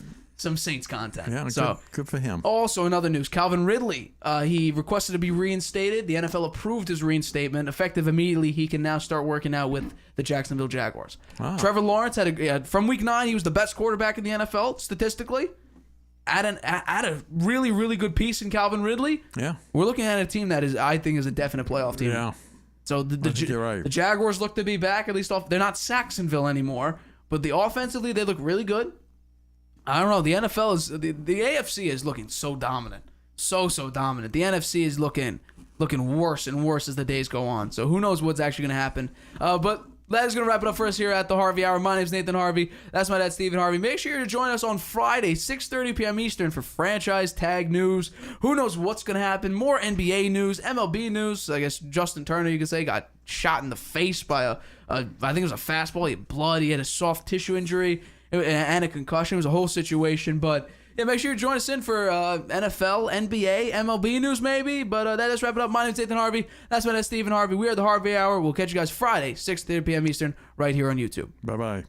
Saints content. Yeah, so good for him. Also, in other news, Calvin Ridley, he requested to be reinstated. The NFL approved his reinstatement. Effective immediately, he can now start working out with the Jacksonville Jaguars. Wow. Trevor Lawrence from Week 9, he was the best quarterback in the NFL statistically. Add a really, really good piece in Calvin Ridley. Yeah. We're looking at a team that I think is a definite playoff team. Yeah. So I think you're right. The Jaguars look to be back, at least they're not Saxonville anymore, but offensively they look really good. I don't know. The NFL is the AFC is looking so dominant. So dominant. The NFC is looking worse and worse as the days go on. So who knows what's actually going to happen. But that is going to wrap it up for us here at the Harvey Hour. My name is Nathan Harvey. That's my dad, Stephen Harvey. Make sure to join us on Friday, 6:30 p.m. Eastern for franchise tag news. Who knows what's going to happen? More NBA news, MLB news. I guess Justin Turner, you could say, got shot in the face by I think it was a fastball. He had blood. He had a soft tissue injury and a concussion. It was a whole situation, but yeah, make sure you join us in for NFL, NBA, MLB news maybe. But that does wrap it up. My name is Nathan Harvey. That's my name, Stephen Harvey. We are the Harvey Hour. We'll catch you guys Friday, 6:30 p.m. Eastern, right here on YouTube. Bye-bye.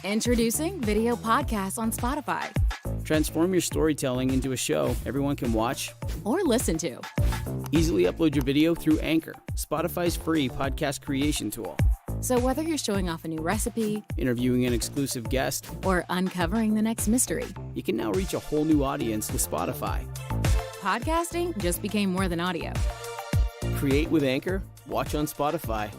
Introducing video podcasts on Spotify. Transform your storytelling into a show everyone can watch or listen to. Easily upload your video through Anchor, Spotify's free podcast creation tool. So whether you're showing off a new recipe, interviewing an exclusive guest, or uncovering the next mystery, you can now reach a whole new audience with Spotify. Podcasting just became more than audio. Create with Anchor, watch on Spotify.